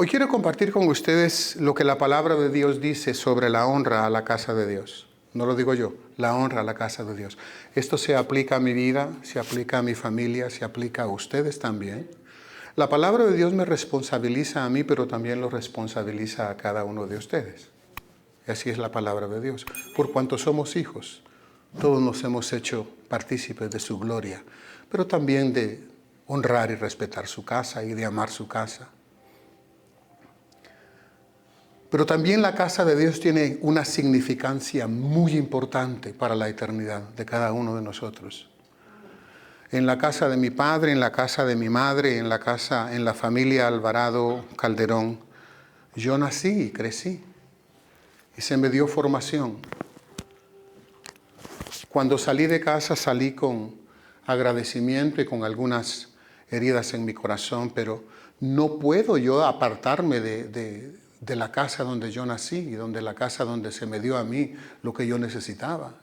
Hoy quiero compartir con ustedes lo que la palabra de Dios dice sobre la honra a la casa de Dios. No lo digo yo, la honra a la casa de Dios. Esto se aplica a mi vida, se aplica a mi familia, se aplica a ustedes también. La palabra de Dios me responsabiliza a mí, pero también lo responsabiliza a cada uno de ustedes. Y así es la palabra de Dios. Por cuanto somos hijos, todos nos hemos hecho partícipes de su gloria, pero también de honrar y respetar su casa y de amar su casa. Pero también la casa de Dios tiene una significancia muy importante para la eternidad de cada uno de nosotros. En la casa de mi padre, en la casa de mi madre, en la familia Alvarado Calderón, yo nací y crecí. Y se me dio formación. Cuando salí de casa salí con agradecimiento y con algunas heridas en mi corazón, pero no puedo yo apartarme de la casa donde yo nací y de la casa donde se me dio a mí lo que yo necesitaba.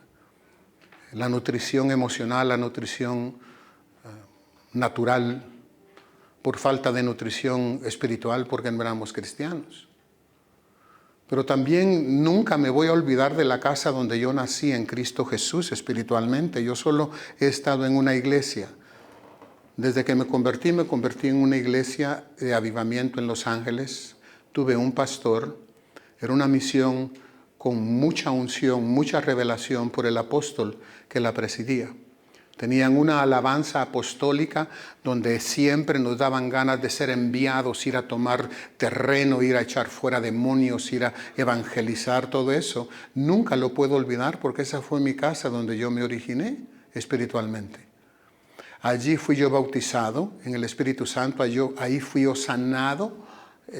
La nutrición emocional, la nutrición natural, por falta de nutrición espiritual, porque no éramos cristianos. Pero también nunca me voy a olvidar de la casa donde yo nací en Cristo Jesús espiritualmente. Yo solo he estado en una iglesia. Desde que me convertí en una iglesia de avivamiento en Los Ángeles. Tuve un pastor, era una misión con mucha unción, mucha revelación por el apóstol que la presidía. Tenían una alabanza apostólica donde siempre nos daban ganas de ser enviados, ir a tomar terreno, ir a echar fuera demonios, ir a evangelizar, todo eso. Nunca lo puedo olvidar porque esa fue mi casa donde yo me originé espiritualmente. Allí fui yo bautizado en el Espíritu Santo, ahí fui yo sanado,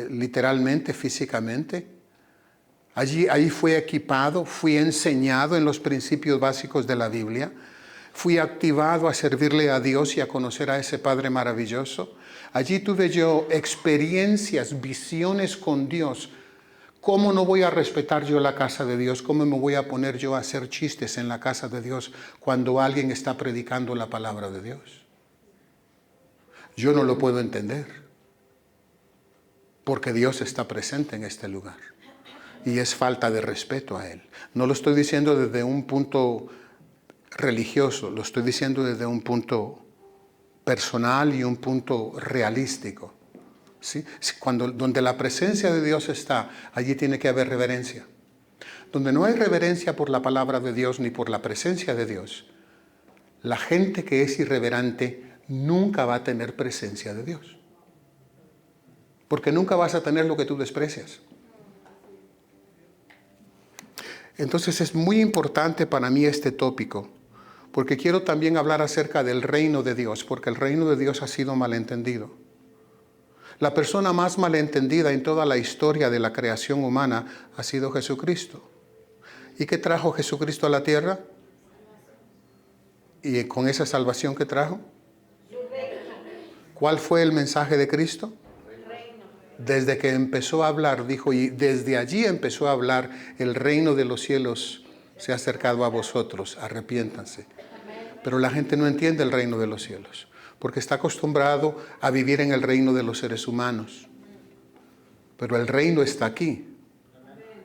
literalmente, físicamente. Ahí fui equipado, fui enseñado en los principios básicos de la Biblia. Fui activado a servirle a Dios y a conocer a ese Padre maravilloso. Allí tuve yo experiencias, visiones con Dios. ¿Cómo no voy a respetar yo la casa de Dios? ¿Cómo me voy a poner yo a hacer chistes en la casa de Dios cuando alguien está predicando la palabra de Dios? Yo no lo puedo entender, porque Dios está presente en este lugar. Y es falta de respeto a Él. No lo estoy diciendo desde un punto religioso, lo estoy diciendo desde un punto personal y un punto realístico. ¿Sí? Donde la presencia de Dios está, allí tiene que haber reverencia. Donde no hay reverencia por la palabra de Dios ni por la presencia de Dios, la gente que es irreverente nunca va a tener presencia de Dios. Porque nunca vas a tener lo que tú desprecias. Entonces es muy importante para mí este tópico, porque quiero también hablar acerca del reino de Dios, porque el reino de Dios ha sido malentendido. La persona más malentendida en toda la historia de la creación humana ha sido Jesucristo. ¿Y qué trajo Jesucristo a la tierra? ¿Y con esa salvación que trajo? ¿Cuál fue el mensaje de Cristo? Desde que empezó a hablar, dijo, y desde allí empezó a hablar, el reino de los cielos se ha acercado a vosotros, arrepiéntanse. Pero la gente no entiende el reino de los cielos, porque está acostumbrado a vivir en el reino de los seres humanos. Pero el reino está aquí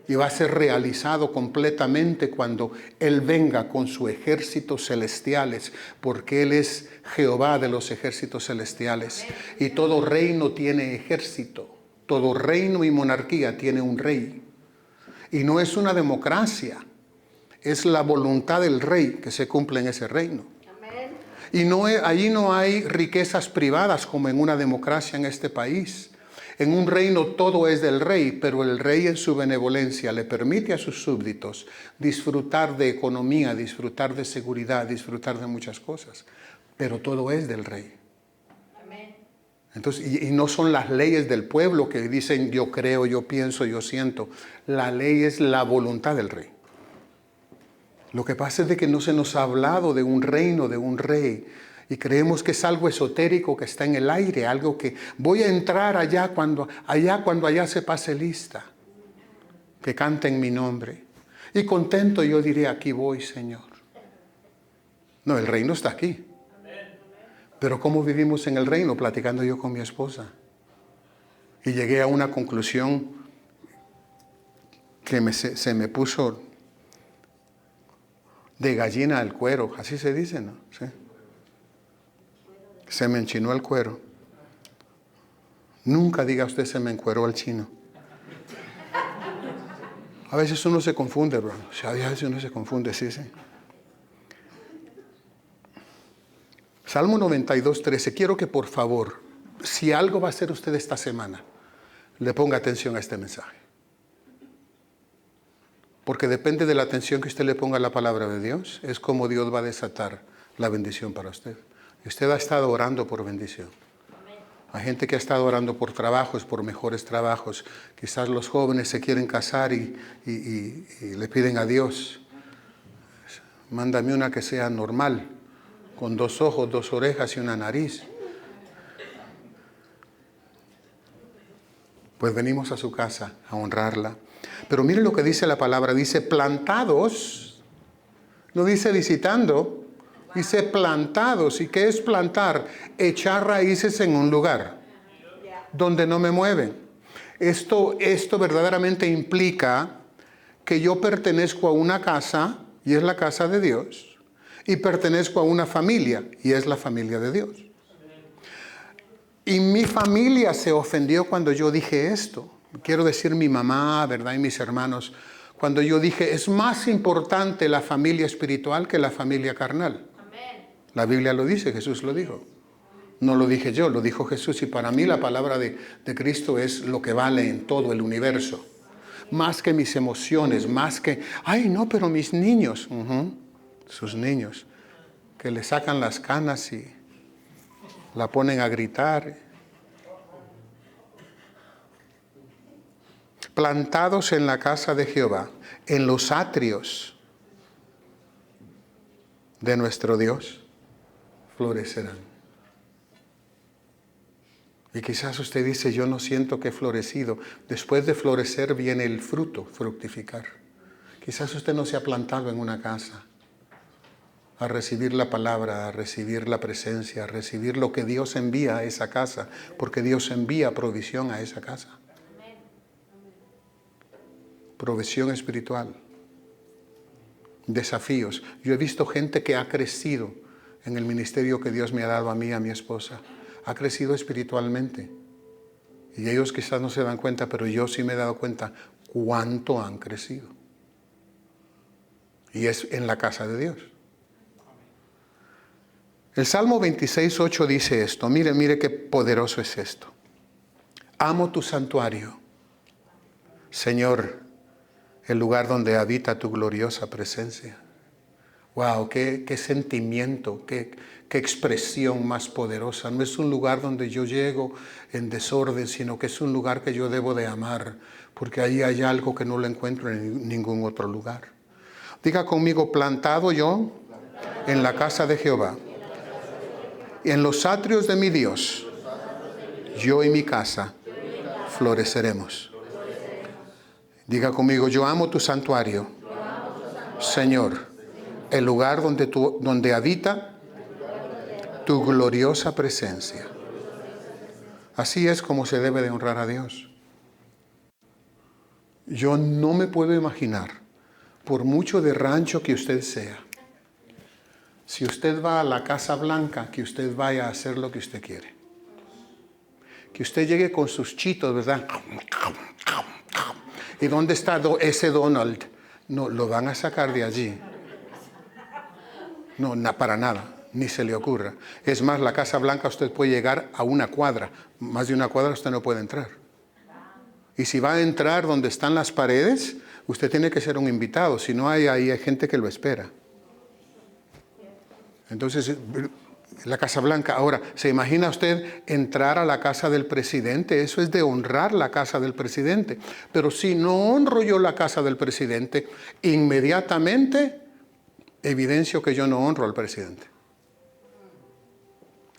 y va a ser realizado completamente cuando Él venga con sus ejércitos celestiales, porque Él es Jehová de los ejércitos celestiales. Y todo reino tiene ejército, todo reino y monarquía tiene un rey. Y no es una democracia, es la voluntad del rey que se cumple en ese reino. Y allí no hay riquezas privadas como en una democracia en este país. En un reino todo es del rey, pero el rey en su benevolencia le permite a sus súbditos disfrutar de economía, disfrutar de seguridad, disfrutar de muchas cosas. Pero todo es del rey. Entonces, y no son las leyes del pueblo que dicen yo creo, yo pienso, yo siento. La ley es la voluntad del rey. Lo que pasa es de que no se nos ha hablado de un reino, de un rey. Y creemos que es algo esotérico que está en el aire, algo que voy a entrar allá cuando allá se pase lista. Que canten mi nombre. Y contento yo diré, aquí voy, Señor. No, el reino está aquí. Pero ¿cómo vivimos en el reino? Platicando yo con mi esposa. Y llegué a una conclusión que se me puso de gallina al cuero, así se dice, ¿no? ¿Sí? Se me enchinó el cuero. Nunca diga usted se me encueró el chino. A veces uno se confunde, bro. O sea, a veces uno se confunde, sí, sí. Salmo 92, 13. Quiero que por favor, si algo va a hacer usted esta semana, le ponga atención a este mensaje. Porque depende de la atención que usted le ponga a la palabra de Dios, es como Dios va a desatar la bendición para usted. Y usted ha estado orando por bendición. Hay gente que ha estado orando por trabajos, por mejores trabajos. Quizás los jóvenes se quieren casar y le piden a Dios, mándame una que sea normal, con 2 ojos, 2 orejas y una nariz. Pues venimos a su casa a honrarla. Pero mire lo que dice la palabra, dice plantados, no dice visitando, dice plantados. ¿Y qué es plantar? Echar raíces en un lugar donde no me mueven. Esto verdaderamente implica que yo pertenezco a una casa, y es la casa de Dios, y pertenezco a una familia, y es la familia de Dios. Y mi familia se ofendió cuando yo dije esto. Quiero decir mi mamá, ¿verdad? Y mis hermanos. Cuando yo dije, es más importante la familia espiritual que la familia carnal. Amén. La Biblia lo dice, Jesús lo dijo. No lo dije yo, lo dijo Jesús. Y para mí la palabra de Cristo es lo que vale en todo el universo. Más que mis emociones, más que, ay no, pero mis niños. Sus niños, que le sacan las canas y la ponen a gritar. Plantados en la casa de Jehová, en los atrios de nuestro Dios, florecerán. Y quizás usted dice, yo no siento que he florecido. Después de florecer viene el fruto, fructificar. Quizás usted no se ha plantado en una casa a recibir la palabra, a recibir la presencia, a recibir lo que Dios envía a esa casa, porque Dios envía provisión a esa casa. Provisión espiritual. Desafíos. Yo he visto gente que ha crecido en el ministerio que Dios me ha dado a mí y a mi esposa. Ha crecido espiritualmente. Y ellos quizás no se dan cuenta, pero yo sí me he dado cuenta cuánto han crecido. Y es en la casa de Dios. El Salmo 26, 8 dice esto. Mire qué poderoso es esto. Amo tu santuario, Señor, el lugar donde habita tu gloriosa presencia. Wow, qué sentimiento, qué expresión más poderosa. No es un lugar donde yo llego en desorden, sino que es un lugar que yo debo de amar, porque ahí hay algo que no lo encuentro en ningún otro lugar. Diga conmigo, plantado yo en la casa de Jehová, y en los atrios de mi Dios, yo y mi casa floreceremos. Diga conmigo, yo amo tu santuario, Señor, el lugar donde habita tu gloriosa presencia. Así es como se debe de honrar a Dios. Yo no me puedo imaginar, por mucho de rancho que usted sea, si usted va a la Casa Blanca, que usted vaya a hacer lo que usted quiere. Que usted llegue con sus chitos, ¿verdad? ¿Y dónde está ese Donald? No, lo van a sacar de allí. No, para nada, ni se le ocurra. Es más, la Casa Blanca usted puede llegar a una cuadra. Más de una cuadra usted no puede entrar. Y si va a entrar donde están las paredes, usted tiene que ser un invitado. Si no, hay gente que lo espera. Entonces, la Casa Blanca. Ahora, ¿se imagina usted entrar a la casa del presidente? Eso es de honrar la casa del presidente. Pero si no honro yo la casa del presidente, inmediatamente evidencio que yo no honro al presidente.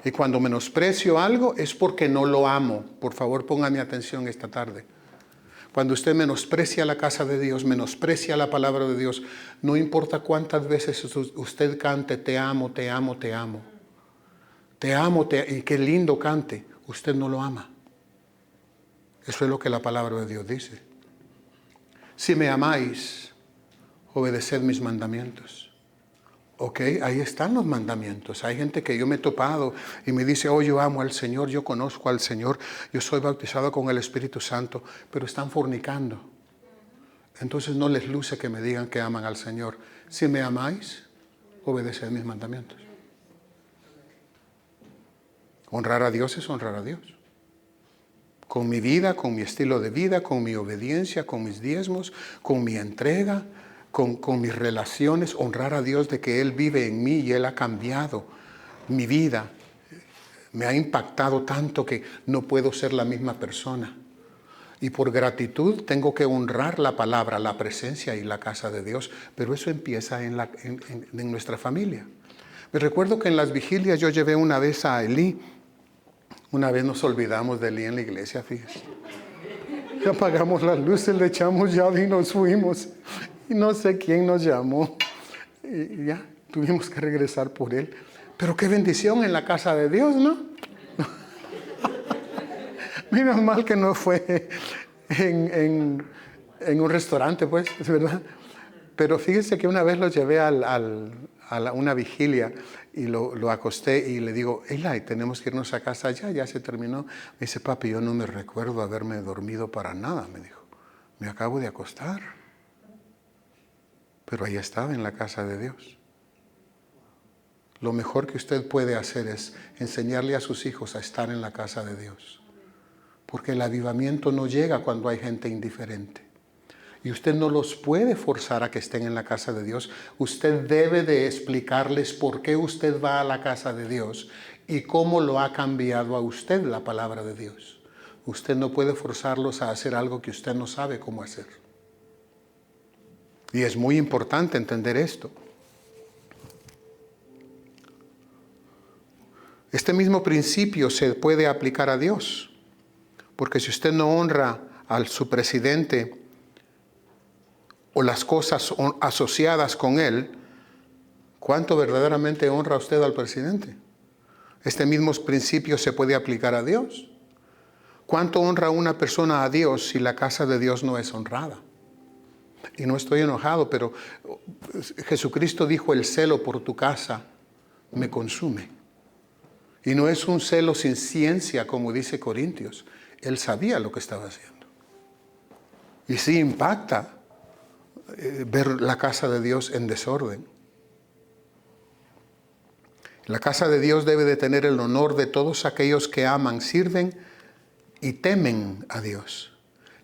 Y cuando menosprecio algo es porque no lo amo. Por favor, póngame atención esta tarde. Cuando usted menosprecia la casa de Dios, menosprecia la palabra de Dios, no importa cuántas veces usted cante, te amo, te amo, te amo. Te amo, y qué lindo cante, usted no lo ama. Eso es lo que la palabra de Dios dice. Si me amáis, obedeced mis mandamientos. Ok, ahí están los mandamientos. Hay gente que yo me he topado y me dice, oh, yo amo al Señor, yo conozco al Señor, yo soy bautizado con el Espíritu Santo, pero están fornicando. Entonces no les luce que me digan que aman al Señor. Si me amáis, obedeced mis mandamientos. Honrar a Dios es honrar a Dios. Con mi vida, con mi estilo de vida, con mi obediencia, con mis diezmos, con mi entrega, con mis relaciones, honrar a Dios de que Él vive en mí y Él ha cambiado mi vida. Me ha impactado tanto que no puedo ser la misma persona. Y por gratitud tengo que honrar la palabra, la presencia y la casa de Dios. Pero eso empieza en nuestra familia. Me recuerdo que en las vigilias yo llevé una vez a Elí. Una vez nos olvidamos de Elí en la iglesia, fíjese. Y apagamos las luces, le echamos llave y nos fuimos. Y no sé quién nos llamó. Y ya, tuvimos que regresar por él. Pero qué bendición en la casa de Dios, ¿no? Menos mal que no fue en un restaurante, pues, es verdad. Pero fíjese que una vez lo llevé a una vigilia y lo acosté y le digo, Eli, tenemos que irnos a casa ya se terminó. Me dice, papi, yo no me recuerdo haberme dormido para nada, me dijo. Me acabo de acostar. Pero ahí estaba en la casa de Dios. Lo mejor que usted puede hacer es enseñarle a sus hijos a estar en la casa de Dios. Porque el avivamiento no llega cuando hay gente indiferente. Y usted no los puede forzar a que estén en la casa de Dios. Usted debe de explicarles por qué usted va a la casa de Dios y cómo lo ha cambiado a usted la palabra de Dios. Usted no puede forzarlos a hacer algo que usted no sabe cómo hacer. Y es muy importante entender esto. Este mismo principio se puede aplicar a Dios. Porque si usted no honra a su presidente o las cosas asociadas con él, ¿cuánto verdaderamente honra usted al presidente? Este mismo principio se puede aplicar a Dios. ¿Cuánto honra una persona a Dios si la casa de Dios no es honrada? Y no estoy enojado, pero Jesucristo dijo, el celo por tu casa me consume. Y no es un celo sin ciencia, como dice Corintios. Él sabía lo que estaba haciendo. Y sí impacta ver la casa de Dios en desorden. La casa de Dios debe de tener el honor de todos aquellos que aman, sirven y temen a Dios.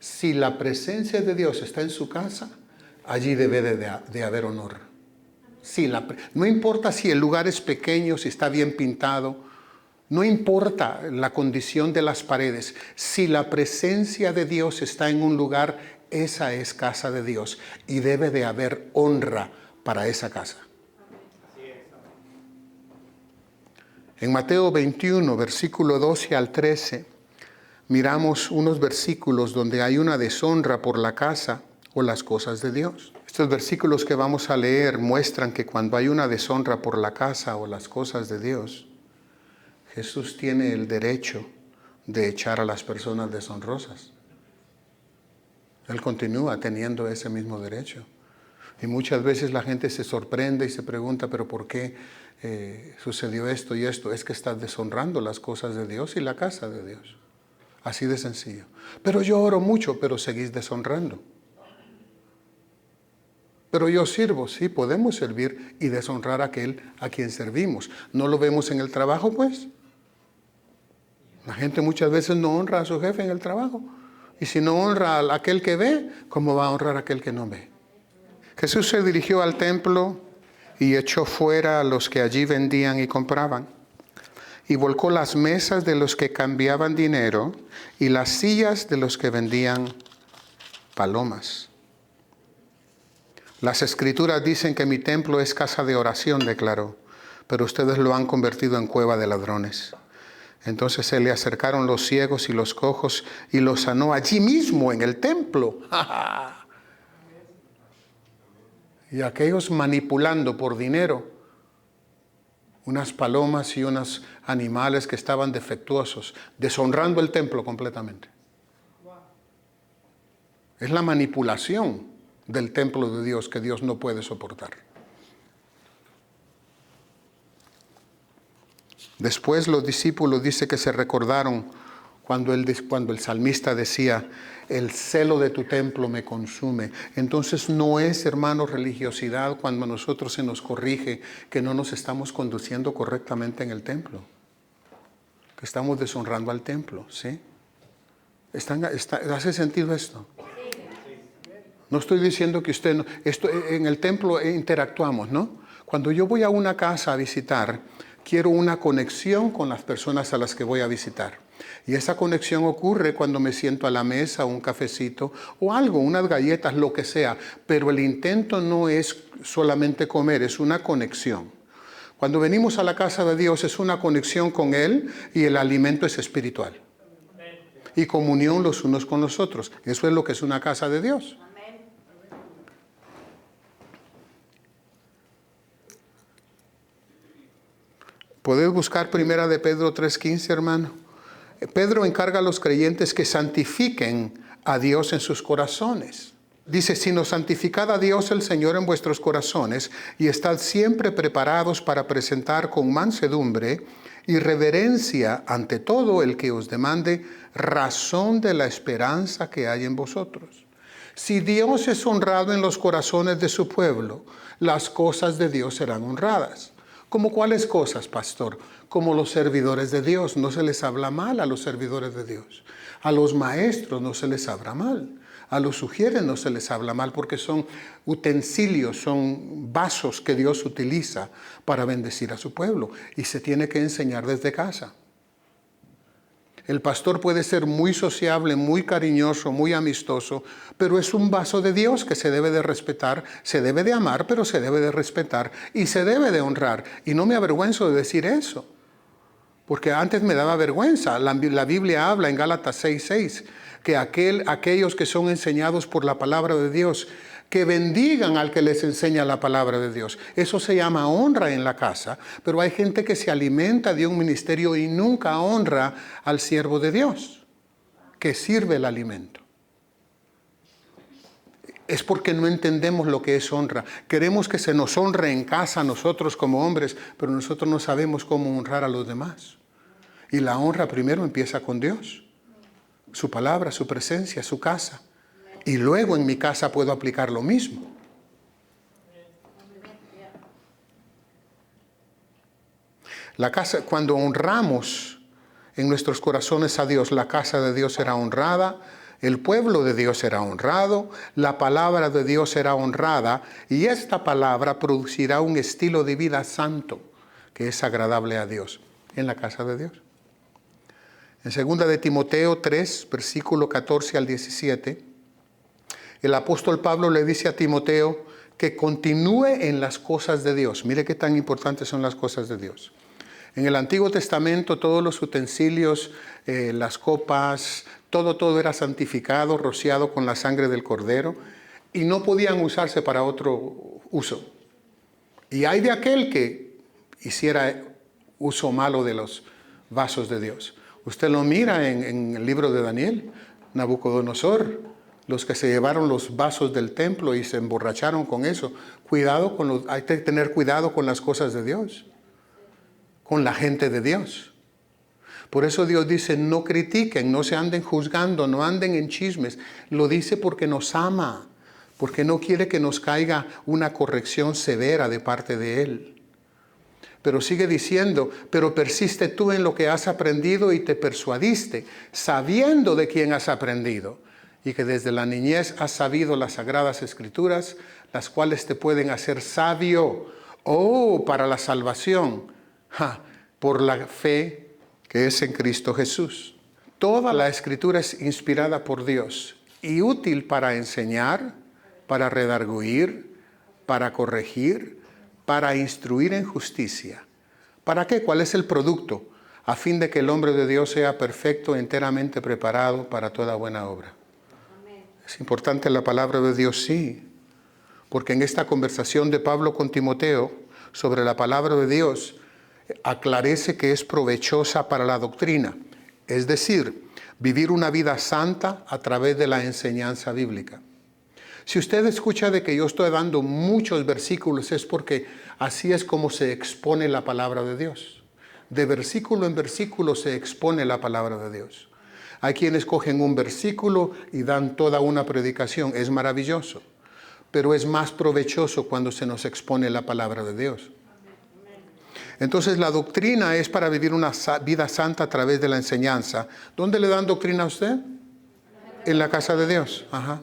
Si la presencia de Dios está en su casa, allí debe de haber honor. No importa si el lugar es pequeño, si está bien pintado, no importa la condición de las paredes. Si la presencia de Dios está en un lugar, esa es casa de Dios y debe de haber honra para esa casa. En Mateo 21, versículo 12 al 13, miramos unos versículos donde hay una deshonra por la casa o las cosas de Dios. Estos versículos que vamos a leer muestran que cuando hay una deshonra por la casa o las cosas de Dios, Jesús tiene el derecho de echar a las personas deshonrosas. Él continúa teniendo ese mismo derecho. Y muchas veces la gente se sorprende y se pregunta, ¿pero por qué sucedió esto y esto? Es que estás deshonrando las cosas de Dios y la casa de Dios. Así de sencillo. Pero yo oro mucho, pero seguís deshonrando. Pero yo sirvo, sí, podemos servir y deshonrar a aquel a quien servimos. ¿No lo vemos en el trabajo, pues? La gente muchas veces no honra a su jefe en el trabajo. Y si no honra a aquel que ve, ¿cómo va a honrar a aquel que no ve? Jesús se dirigió al templo y echó fuera a los que allí vendían y compraban. Y volcó las mesas de los que cambiaban dinero y las sillas de los que vendían palomas. Las escrituras dicen que mi templo es casa de oración, declaró, pero ustedes lo han convertido en cueva de ladrones. Entonces se le acercaron los ciegos y los cojos y los sanó allí mismo en el templo. Y aquellos manipulando por dinero unas palomas y unos animales que estaban defectuosos, deshonrando el templo completamente. Es la manipulación del templo de Dios que Dios no puede soportar. Después los discípulos dice que se recordaron cuando el salmista decía, el celo de tu templo me consume. Entonces no es, hermanos, religiosidad cuando a nosotros se nos corrige que no nos estamos conduciendo correctamente en el templo. Que estamos deshonrando al templo, ¿sí? ¿Hace sentido esto? No estoy diciendo que usted no, en el templo interactuamos, ¿no? Cuando yo voy a una casa a visitar, quiero una conexión con las personas a las que voy a visitar. Y esa conexión ocurre cuando me siento a la mesa, un cafecito o algo, unas galletas, lo que sea. Pero el intento no es solamente comer, es una conexión. Cuando venimos a la casa de Dios es una conexión con Él y el alimento es espiritual. Y comunión los unos con los otros. Eso es lo que es una casa de Dios. Podés buscar primera de Pedro 3:15, hermano. Pedro encarga a los creyentes que santifiquen a Dios en sus corazones. Dice, sino santificad a Dios el Señor en vuestros corazones y estad siempre preparados para presentar con mansedumbre y reverencia ante todo el que os demande razón de la esperanza que hay en vosotros. Si Dios es honrado en los corazones de su pueblo, las cosas de Dios serán honradas. ¿Cómo cuáles cosas, pastor? Como los servidores de Dios. No se les habla mal a los servidores de Dios. A los maestros no se les habla mal. A los sugieres no se les habla mal porque son utensilios, son vasos que Dios utiliza para bendecir a su pueblo. Y se tiene que enseñar desde casa. El pastor puede ser muy sociable, muy cariñoso, muy amistoso, pero es un vaso de Dios que se debe de respetar, se debe de amar, pero se debe de respetar y se debe de honrar. Y no me avergüenzo de decir eso, porque antes me daba vergüenza. La Biblia habla en Gálatas 6:6 que aquellos que son enseñados por la palabra de Dios, que bendigan al que les enseña la palabra de Dios. Eso se llama honra en la casa, pero hay gente que se alimenta de un ministerio y nunca honra al siervo de Dios, que sirve el alimento. Es porque no entendemos lo que es honra. Queremos que se nos honre en casa nosotros como hombres, pero nosotros no sabemos cómo honrar a los demás. Y la honra primero empieza con Dios, su palabra, su presencia, su casa. Y luego en mi casa puedo aplicar lo mismo. La casa, cuando honramos en nuestros corazones a Dios, la casa de Dios será honrada, el pueblo de Dios será honrado, la palabra de Dios será honrada y esta palabra producirá un estilo de vida santo que es agradable a Dios en la casa de Dios. En 2 de Timoteo 3, versículo 14 al 17, el apóstol Pablo le dice a Timoteo que continúe en las cosas de Dios. Mire qué tan importantes son las cosas de Dios. En el Antiguo Testamento todos los utensilios, las copas, todo era santificado, rociado con la sangre del cordero y no podían usarse para otro uso. Y hay de aquel que hiciera uso malo de los vasos de Dios. Usted lo mira en el libro de Daniel, Nabucodonosor, los que se llevaron los vasos del templo y se emborracharon con eso. Hay que tener cuidado con las cosas de Dios, con la gente de Dios. Por eso Dios dice, no critiquen, no se anden juzgando, no anden en chismes. Lo dice porque nos ama, porque no quiere que nos caiga una corrección severa de parte de Él. Pero sigue diciendo, pero persiste tú en lo que has aprendido y te persuadiste, sabiendo de quién has aprendido. Y que desde la niñez has sabido las sagradas escrituras, las cuales te pueden hacer sabio, para la salvación, por la fe que es en Cristo Jesús. Toda la escritura es inspirada por Dios y útil para enseñar, para redarguir, para corregir, para instruir en justicia. ¿Para qué? ¿Cuál es el producto? A fin de que el hombre de Dios sea perfecto, enteramente preparado para toda buena obra. ¿Es importante la palabra de Dios? Sí. Porque en esta conversación de Pablo con Timoteo sobre la palabra de Dios, aclarece que es provechosa para la doctrina. es decir, vivir una vida santa a través de la enseñanza bíblica. Si usted escucha de que yo estoy dando muchos versículos, es porque así es como se expone la palabra de Dios. De versículo en versículo se expone la palabra de Dios. Hay quienes cogen un versículo y dan toda una predicación. Es maravilloso, pero es más provechoso cuando se nos expone la palabra de Dios. Entonces la doctrina es para vivir una vida santa a través de la enseñanza. ¿Dónde le dan doctrina a usted? En la casa de Dios. Ajá.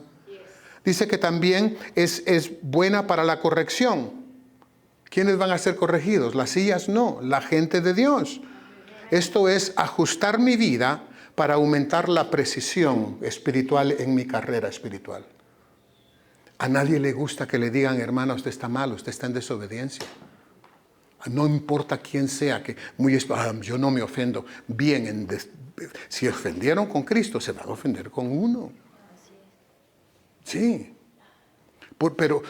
Dice que también es buena para la corrección. ¿Quiénes van a ser corregidos? Las sillas no, la gente de Dios. Esto es ajustar mi vida para aumentar la precisión espiritual en mi carrera espiritual. A nadie le gusta que le digan, hermana, usted está mal, usted está en desobediencia. No importa quién sea, que yo no me ofendo. Bien, si ofendieron con Cristo, se van a ofender con uno. Sí. Pero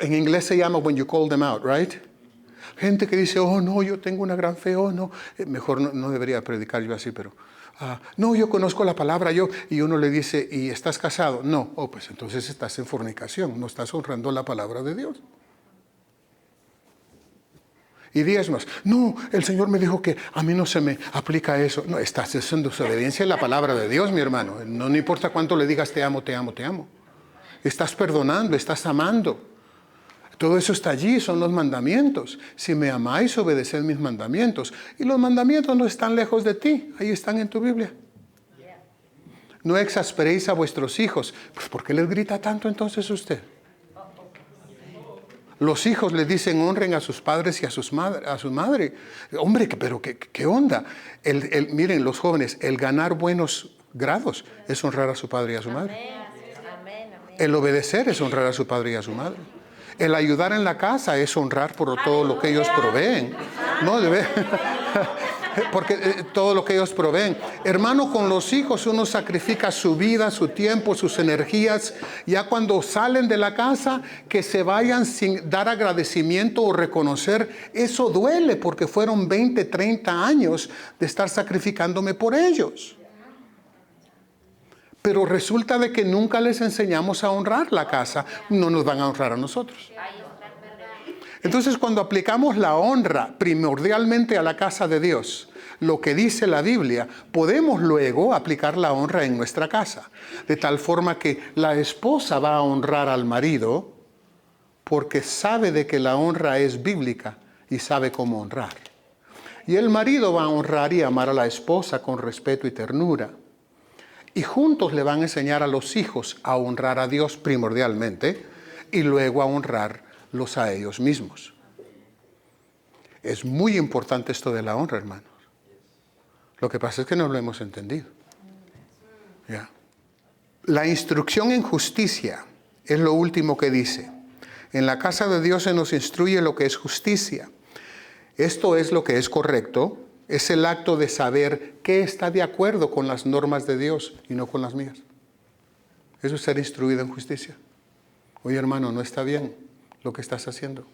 en inglés se llama when you call them out, right? Gente que dice, oh no, yo tengo una gran fe, oh no. Mejor no debería predicar yo así, pero... no, yo conozco la palabra, y uno le dice, ¿y estás casado? No. Oh, pues entonces estás en fornicación, no estás honrando la palabra de Dios. Y diezmas, no, el Señor me dijo que a mí no se me aplica eso. No, estás en desobediencia en la palabra de Dios, mi hermano. No importa cuánto le digas, te amo, te amo, te amo. Estás perdonando, estás amando. Todo eso está allí, son los mandamientos. Si me amáis, obedeced mis mandamientos. Y los mandamientos no están lejos de ti, ahí están en tu Biblia. No exasperéis a vuestros hijos. Pues ¿por qué les grita tanto entonces usted? Los hijos le dicen honren a sus padres y a su madre. Hombre, pero ¿qué onda? Miren, los jóvenes, el ganar buenos grados es honrar a su padre y a su madre. El obedecer es honrar a su padre y a su madre. El ayudar en la casa es honrar por todo lo que ellos proveen. No debe, porque todo lo que ellos proveen. Hermano, con los hijos uno sacrifica su vida, su tiempo, sus energías. Ya cuando salen de la casa, que se vayan sin dar agradecimiento o reconocer, eso duele porque fueron 20, 30 años de estar sacrificándome por ellos. Pero resulta de que nunca les enseñamos a honrar la casa, no nos van a honrar a nosotros. Entonces, cuando aplicamos la honra primordialmente a la casa de Dios, lo que dice la Biblia, podemos luego aplicar la honra en nuestra casa. De tal forma que la esposa va a honrar al marido porque sabe de que la honra es bíblica y sabe cómo honrar. Y el marido va a honrar y amar a la esposa con respeto y ternura. Y juntos le van a enseñar a los hijos a honrar a Dios primordialmente y luego a honrarlos a ellos mismos. Es muy importante esto de la honra, hermanos. Lo que pasa es que no lo hemos entendido. ¿Ya? La instrucción en justicia es lo último que dice. En la casa de Dios se nos instruye lo que es justicia. Esto es lo que es correcto. Es el acto de saber qué está de acuerdo con las normas de Dios y no con las mías. Eso es ser instruido en justicia. Oye, hermano, no está bien lo que estás haciendo.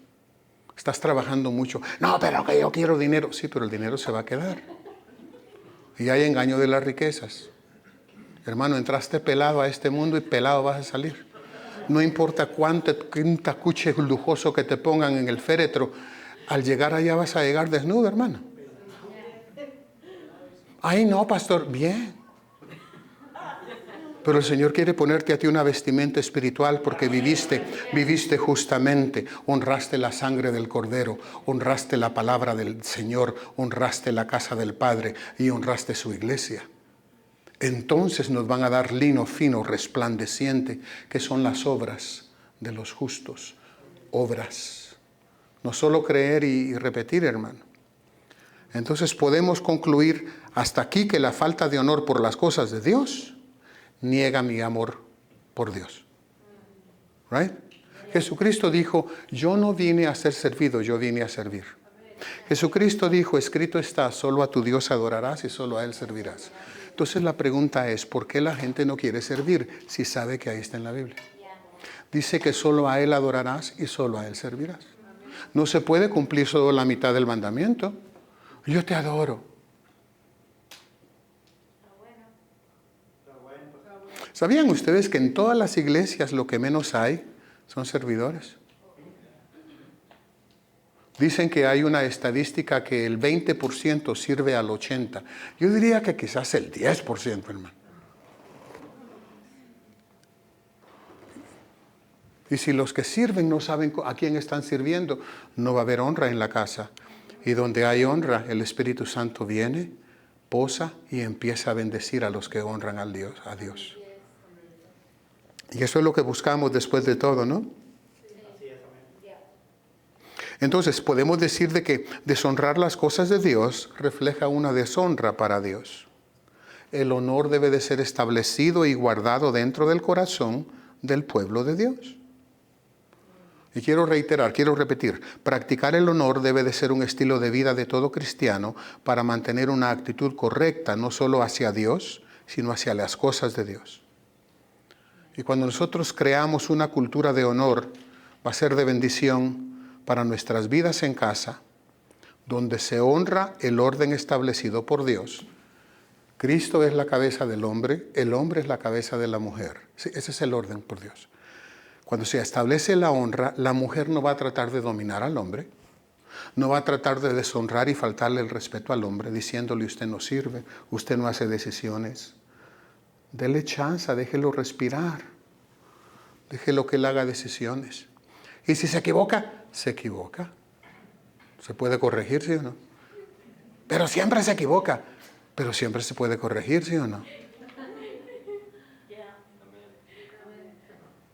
Estás trabajando mucho. No, pero que yo quiero dinero. Sí, pero el dinero se va a quedar. Y hay engaño de las riquezas. Hermano, entraste pelado a este mundo y pelado vas a salir. No importa cuánto tacuche lujoso que te pongan en el féretro, al llegar allá vas a llegar desnudo, hermano. Ay, no, pastor, bien. Pero el Señor quiere ponerte a ti una vestimenta espiritual porque viviste justamente, honraste la sangre del Cordero, honraste la palabra del Señor, honraste la casa del Padre y honraste su iglesia. Entonces nos van a dar lino fino, resplandeciente, que son las obras de los justos. Obras. No solo creer y repetir, hermano. Entonces podemos concluir hasta aquí que la falta de honor por las cosas de Dios niega mi amor por Dios. Right? Jesucristo dijo, yo no vine a ser servido, yo vine a servir. Jesucristo dijo, escrito está, solo a tu Dios adorarás y solo a Él servirás. Entonces la pregunta es, ¿por qué la gente no quiere servir si sabe que ahí está en la Biblia? Dice que solo a Él adorarás y solo a Él servirás. No se puede cumplir solo la mitad del mandamiento. Yo te adoro. ¿Sabían ustedes que en todas las iglesias lo que menos hay son servidores? Dicen que hay una estadística que el 20% sirve al 80%. Yo diría que quizás el 10%, hermano. Y si los que sirven no saben a quién están sirviendo, no va a haber honra en la casa. Y donde hay honra, el Espíritu Santo viene, posa y empieza a bendecir a los que honran a Dios. Y eso es lo que buscamos después de todo, ¿no? Entonces podemos decir de que deshonrar las cosas de Dios refleja una deshonra para Dios. El honor debe de ser establecido y guardado dentro del corazón del pueblo de Dios. Y quiero repetir, practicar el honor debe de ser un estilo de vida de todo cristiano para mantener una actitud correcta, no solo hacia Dios, sino hacia las cosas de Dios. Y cuando nosotros creamos una cultura de honor, va a ser de bendición para nuestras vidas en casa, donde se honra el orden establecido por Dios. Cristo es la cabeza del hombre, el hombre es la cabeza de la mujer. Sí, ese es el orden por Dios. Cuando se establece la honra, la mujer no va a tratar de dominar al hombre, no va a tratar de deshonrar y faltarle el respeto al hombre, diciéndole usted no sirve, usted no hace decisiones. Dele chance, déjelo respirar, déjelo que él haga decisiones. Y si se equivoca, se equivoca. Se puede corregir, ¿sí o no? Pero siempre se equivoca, pero siempre se puede corregir, ¿sí o no?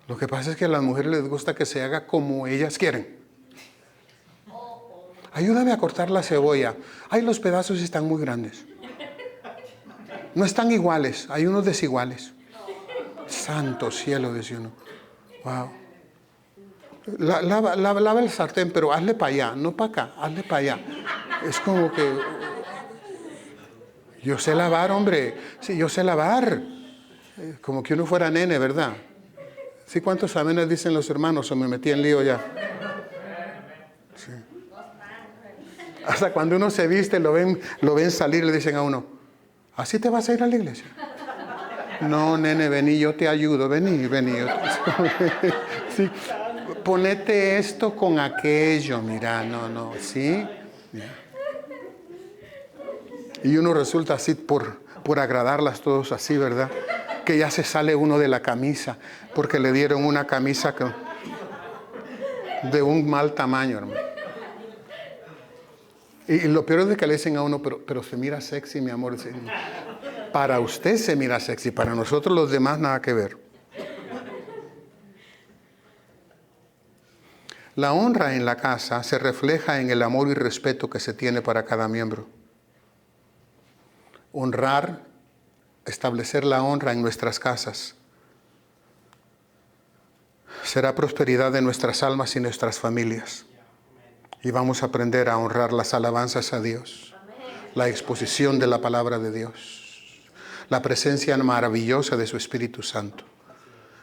Lo que pasa es que a las mujeres les gusta que se haga como ellas quieren. Ayúdame a cortar la cebolla. Ay, los pedazos están muy grandes. No están iguales, hay unos desiguales. Santo cielo, dice uno. Wow. Lava el sartén, pero hazle para allá, no para acá, hazle para allá. Es como que... Yo sé lavar, hombre. Sí, yo sé lavar. Como que uno fuera nene, ¿verdad? ¿Sí cuántos amenes dicen los hermanos? O me metí en lío ya. Sí. Hasta cuando uno se viste, lo ven salir, le dicen a uno, ¿así te vas a ir a la iglesia? No, nene, vení, yo te ayudo, vení. Sí. Ponete esto con aquello, mira, no, ¿sí? Y uno resulta así por agradarlas todos así, ¿verdad? Que ya se sale uno de la camisa, porque le dieron una camisa de un mal tamaño, hermano. Y lo peor es de que le dicen a uno, pero se mira sexy, mi amor. Para usted se mira sexy, para nosotros los demás nada que ver. La honra en la casa se refleja en el amor y respeto que se tiene para cada miembro. Honrar, establecer la honra en nuestras casas, será prosperidad de nuestras almas y nuestras familias. Y vamos a aprender a honrar las alabanzas a Dios, la exposición de la palabra de Dios, la presencia maravillosa de su Espíritu Santo.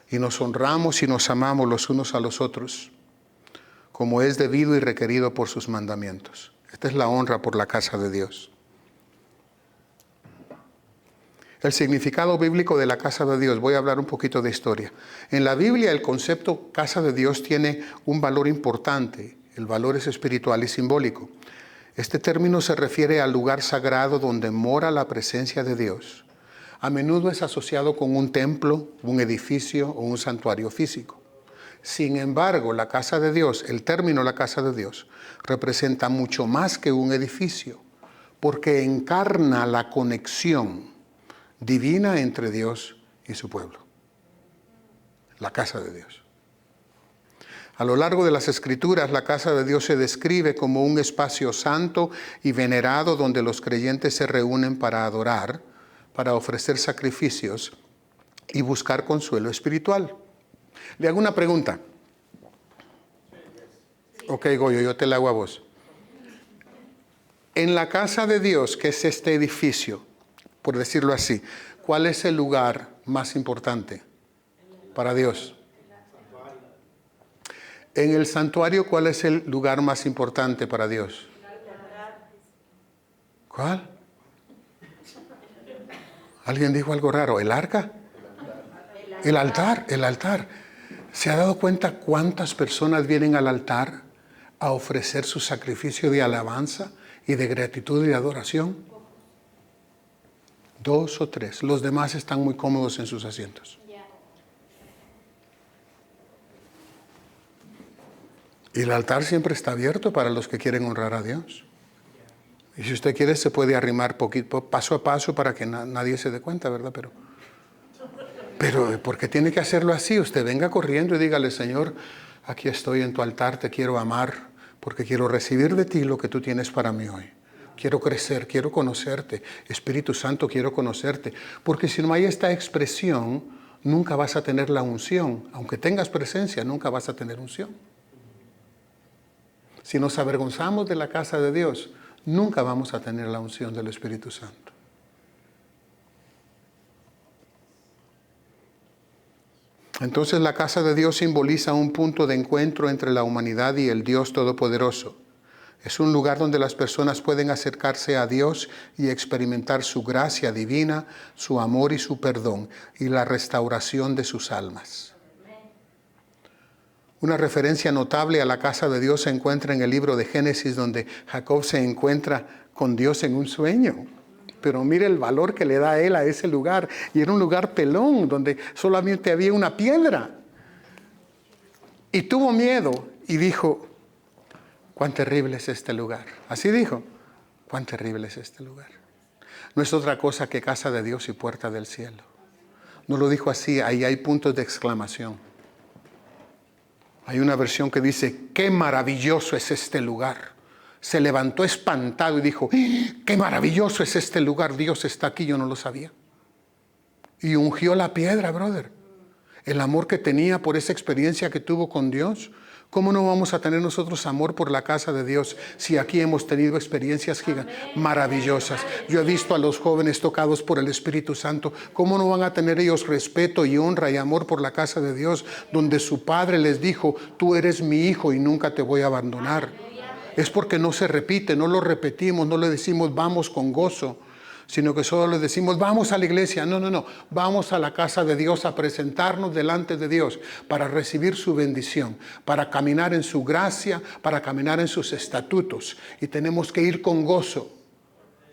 Y nos honramos y nos amamos los unos a los otros, como es debido y requerido por sus mandamientos. Esta es la honra por la casa de Dios. El significado bíblico de la casa de Dios. Voy a hablar un poquito de historia. En la Biblia el concepto casa de Dios tiene un valor importante. El valor es espiritual y simbólico. Este término se refiere al lugar sagrado donde mora la presencia de Dios. A menudo es asociado con un templo, un edificio o un santuario físico. Sin embargo, la casa de Dios, el término la casa de Dios, representa mucho más que un edificio, porque encarna la conexión divina entre Dios y su pueblo. La casa de Dios. A lo largo de las Escrituras, la casa de Dios se describe como un espacio santo y venerado donde los creyentes se reúnen para adorar, para ofrecer sacrificios y buscar consuelo espiritual. Le hago una pregunta. Ok, Goyo, yo te la hago a vos. En la casa de Dios, que es este edificio, por decirlo así, ¿cuál es el lugar más importante para Dios? En el santuario, ¿cuál es el lugar más importante para Dios? ¿Cuál? ¿Alguien dijo algo raro? ¿El arca? El altar, el altar. ¿Se ha dado cuenta cuántas personas vienen al altar a ofrecer su sacrificio de alabanza y de gratitud y de adoración? 2 o 3. Los demás están muy cómodos en sus asientos. Y el altar siempre está abierto para los que quieren honrar a Dios. Y si usted quiere, se puede arrimar poquito, paso a paso para que nadie se dé cuenta, ¿verdad? Pero ¿por qué tiene que hacerlo así? Usted venga corriendo y dígale, Señor, aquí estoy en tu altar, te quiero amar, porque quiero recibir de ti lo que tú tienes para mí hoy. Quiero crecer, quiero conocerte. Espíritu Santo, quiero conocerte. Porque si no hay esta expresión, nunca vas a tener la unción. Aunque tengas presencia, nunca vas a tener unción. Si nos avergonzamos de la casa de Dios, nunca vamos a tener la unción del Espíritu Santo. Entonces la casa de Dios simboliza un punto de encuentro entre la humanidad y el Dios Todopoderoso. Es un lugar donde las personas pueden acercarse a Dios y experimentar su gracia divina, su amor y su perdón, y la restauración de sus almas. Una referencia notable a la casa de Dios se encuentra en el libro de Génesis, donde Jacob se encuentra con Dios en un sueño. Pero mire el valor que le da él a ese lugar. Y era un lugar pelón, donde solamente había una piedra. Y tuvo miedo y dijo, cuán terrible es este lugar. Así dijo, cuán terrible es este lugar. No es otra cosa que casa de Dios y puerta del cielo. No lo dijo así, ahí hay puntos de exclamación. Hay una versión que dice, qué maravilloso es este lugar. Se levantó espantado y dijo, qué maravilloso es este lugar, Dios está aquí, yo no lo sabía. Y ungió la piedra, brother. El amor que tenía por esa experiencia que tuvo con Dios. ¿Cómo no vamos a tener nosotros amor por la casa de Dios si aquí hemos tenido experiencias maravillosas? Yo he visto a los jóvenes tocados por el Espíritu Santo. ¿Cómo no van a tener ellos respeto y honra y amor por la casa de Dios, donde su padre les dijo, tú eres mi hijo y nunca te voy a abandonar? Es porque no se repite, no lo repetimos, no le decimos vamos con gozo, sino que solo le decimos vamos a la iglesia. No, vamos a la casa de Dios a presentarnos delante de Dios para recibir su bendición, para caminar en su gracia, para caminar en sus estatutos. Y tenemos que ir con gozo.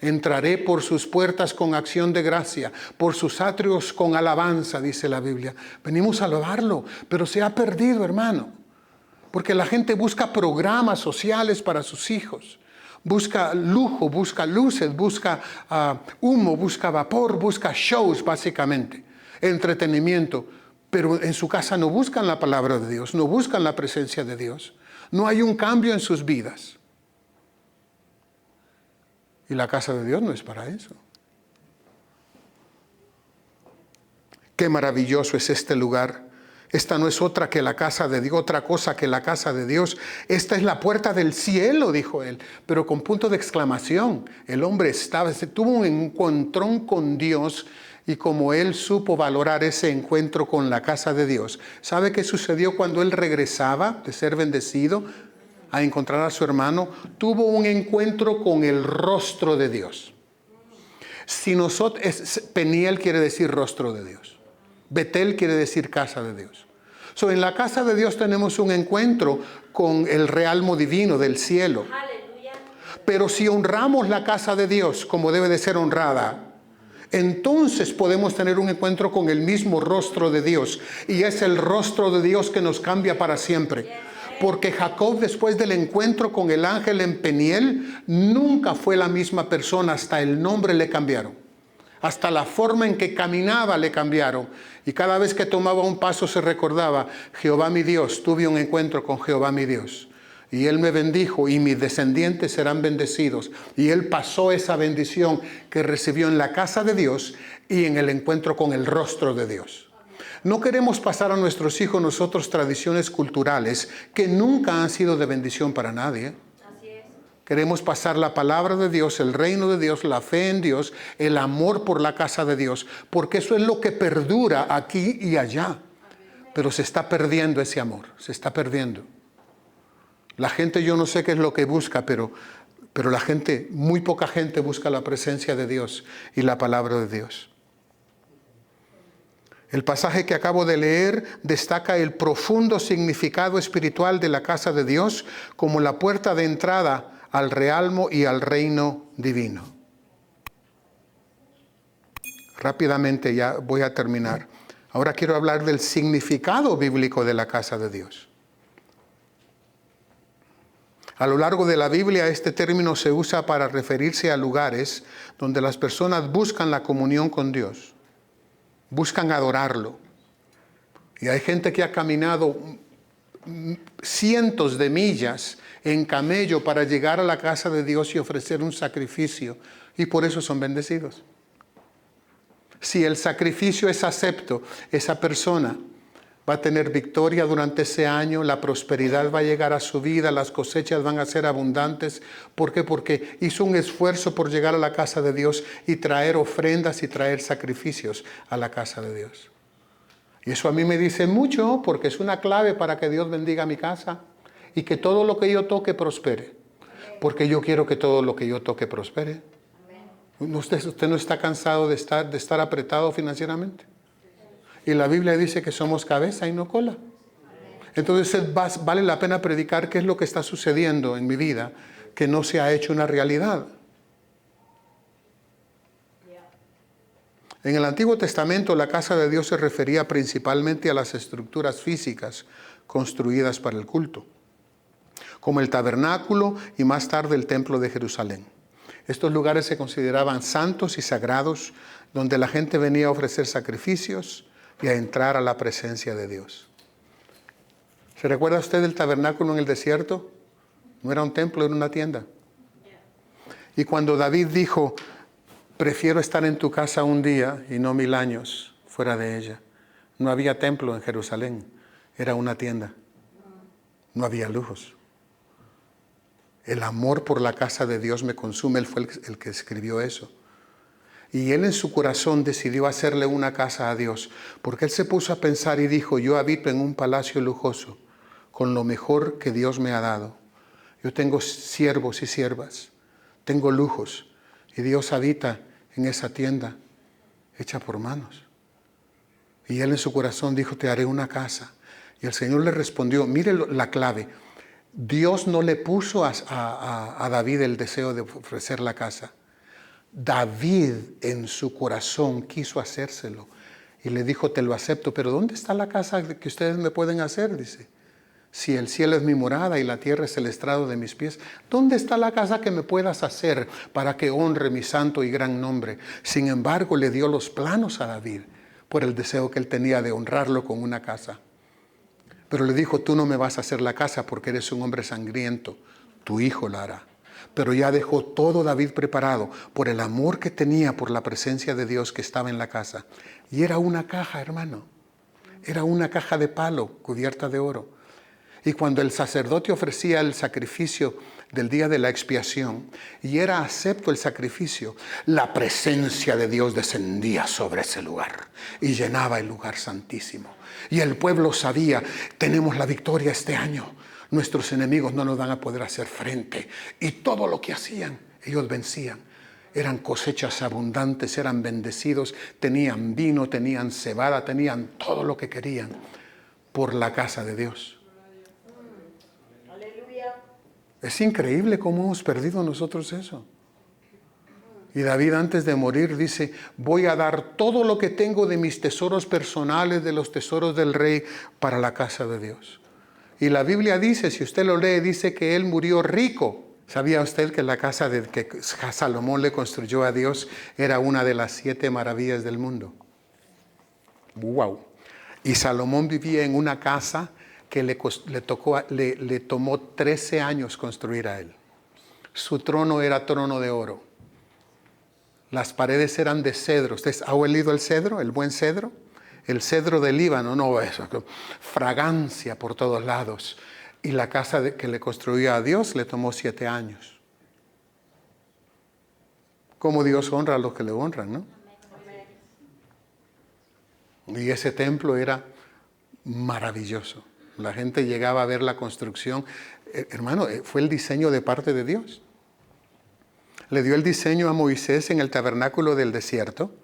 Entraré por sus puertas con acción de gracia, por sus atrios con alabanza, dice la Biblia. Venimos a alabarlo, pero se ha perdido, hermano. Porque la gente busca programas sociales para sus hijos. Busca lujo, busca luces, busca humo, busca vapor, busca shows básicamente. Entretenimiento. Pero en su casa no buscan la palabra de Dios, no buscan la presencia de Dios. No hay un cambio en sus vidas. Y la casa de Dios no es para eso. Qué maravilloso es este lugar. Esta no es otra que la casa de Dios, otra cosa que la casa de Dios. Esta es la puerta del cielo, dijo él, pero con punto de exclamación. El hombre tuvo un encontrón con Dios y como él supo valorar ese encuentro con la casa de Dios. ¿Sabe qué sucedió cuando él regresaba de ser bendecido a encontrar a su hermano? Tuvo un encuentro con el rostro de Dios. Peniel quiere decir rostro de Dios. Betel quiere decir casa de Dios. En la casa de Dios tenemos un encuentro con el realmo divino del cielo. Aleluya. Pero si honramos la casa de Dios como debe de ser honrada, entonces podemos tener un encuentro con el mismo rostro de Dios. Y es el rostro de Dios que nos cambia para siempre. Porque Jacob, después del encuentro con el ángel en Peniel, nunca fue la misma persona, hasta el nombre le cambiaron. Hasta la forma en que caminaba le cambiaron. Y cada vez que tomaba un paso se recordaba, Jehová mi Dios, tuve un encuentro con Jehová mi Dios. Y Él me bendijo y mis descendientes serán bendecidos. Y Él pasó esa bendición que recibió en la casa de Dios y en el encuentro con el rostro de Dios. No queremos pasar a nuestros hijos nosotros tradiciones culturales que nunca han sido de bendición para nadie. Queremos pasar la palabra de Dios, el reino de Dios, la fe en Dios, el amor por la casa de Dios, porque eso es lo que perdura aquí y allá. Pero se está perdiendo ese amor, se está perdiendo. La gente, yo no sé qué es lo que busca, pero la gente, muy poca gente busca la presencia de Dios y la palabra de Dios. El pasaje que acabo de leer destaca el profundo significado espiritual de la casa de Dios como la puerta de entrada al realmo y al reino divino. Rápidamente ya voy a terminar. Ahora quiero hablar del significado bíblico de la casa de Dios. A lo largo de la Biblia este término se usa para referirse a lugares donde las personas buscan la comunión con Dios, buscan adorarlo. Y hay gente que ha caminado cientos de millas en camello para llegar a la casa de Dios y ofrecer un sacrificio, y por eso son bendecidos. Si el sacrificio es acepto, esa persona va a tener victoria durante ese año, la prosperidad va a llegar a su vida, las cosechas van a ser abundantes. ¿Por qué? Porque hizo un esfuerzo por llegar a la casa de Dios y traer ofrendas y traer sacrificios a la casa de Dios. Y eso a mí me dice mucho, porque es una clave para que Dios bendiga mi casa y que todo lo que yo toque prospere. Porque yo quiero que todo lo que yo toque prospere. ¿Usted no está cansado de estar apretado financieramente? Y la Biblia dice que somos cabeza y no cola. Entonces vale la pena predicar qué es lo que está sucediendo en mi vida que no se ha hecho una realidad. En el Antiguo Testamento la casa de Dios se refería principalmente a las estructuras físicas construidas para el culto, como el tabernáculo y más tarde el templo de Jerusalén. Estos lugares se consideraban santos y sagrados, donde la gente venía a ofrecer sacrificios y a entrar a la presencia de Dios. ¿Se recuerda usted del tabernáculo en el desierto? No era un templo, era una tienda. Y cuando David dijo, prefiero estar en tu casa un día y no 1000 años fuera de ella. No había templo en Jerusalén, era una tienda. No había lujos. El amor por la casa de Dios me consume, él fue el que escribió eso. Y él en su corazón decidió hacerle una casa a Dios, porque él se puso a pensar y dijo, yo habito en un palacio lujoso, con lo mejor que Dios me ha dado. Yo tengo siervos y siervas, tengo lujos, y Dios habita en esa tienda hecha por manos. Y él en su corazón dijo, te haré una casa. Y el Señor le respondió, mire la clave, Dios no le puso a David el deseo de ofrecer la casa. David en su corazón quiso hacérselo y le dijo, te lo acepto, pero ¿dónde está la casa que ustedes me pueden hacer? Dice, si el cielo es mi morada y la tierra es el estrado de mis pies, ¿dónde está la casa que me puedas hacer para que honre mi santo y gran nombre? Sin embargo, le dio los planos a David por el deseo que él tenía de honrarlo con una casa. Pero le dijo, tú no me vas a hacer la casa porque eres un hombre sangriento, tu hijo la hará. Pero ya dejó todo David preparado por el amor que tenía por la presencia de Dios que estaba en la casa. Y era una caja, hermano. Era una caja de palo cubierta de oro. Y cuando el sacerdote ofrecía el sacrificio del día de la expiación y era acepto el sacrificio, la presencia de Dios descendía sobre ese lugar y llenaba el lugar santísimo. Y el pueblo sabía, tenemos la victoria este año. Nuestros enemigos no nos van a poder hacer frente. Y todo lo que hacían, ellos vencían. Eran cosechas abundantes, eran bendecidos, tenían vino, tenían cebada, tenían todo lo que querían por la casa de Dios. Aleluya. Es increíble cómo hemos perdido nosotros eso. Y David antes de morir dice, voy a dar todo lo que tengo de mis tesoros personales, de los tesoros del rey, para la casa de Dios. Y la Biblia dice, si usted lo lee, dice que él murió rico. ¿Sabía usted que la casa que Salomón le construyó a Dios era una de las 7 maravillas del mundo? ¡Wow! Y Salomón vivía en una casa que le tomó 13 años construir a él. Su trono era trono de oro. Las paredes eran de cedro. ¿Usted ha olido el cedro, el buen cedro? El cedro del Líbano, no eso, fragancia por todos lados. Y la casa que le construía a Dios le tomó 7 años. Cómo Dios honra a los que le honran, ¿no? Y ese templo era maravilloso. La gente llegaba a ver la construcción. Hermano, fue el diseño de parte de Dios. Le dio el diseño a Moisés en el tabernáculo del desierto.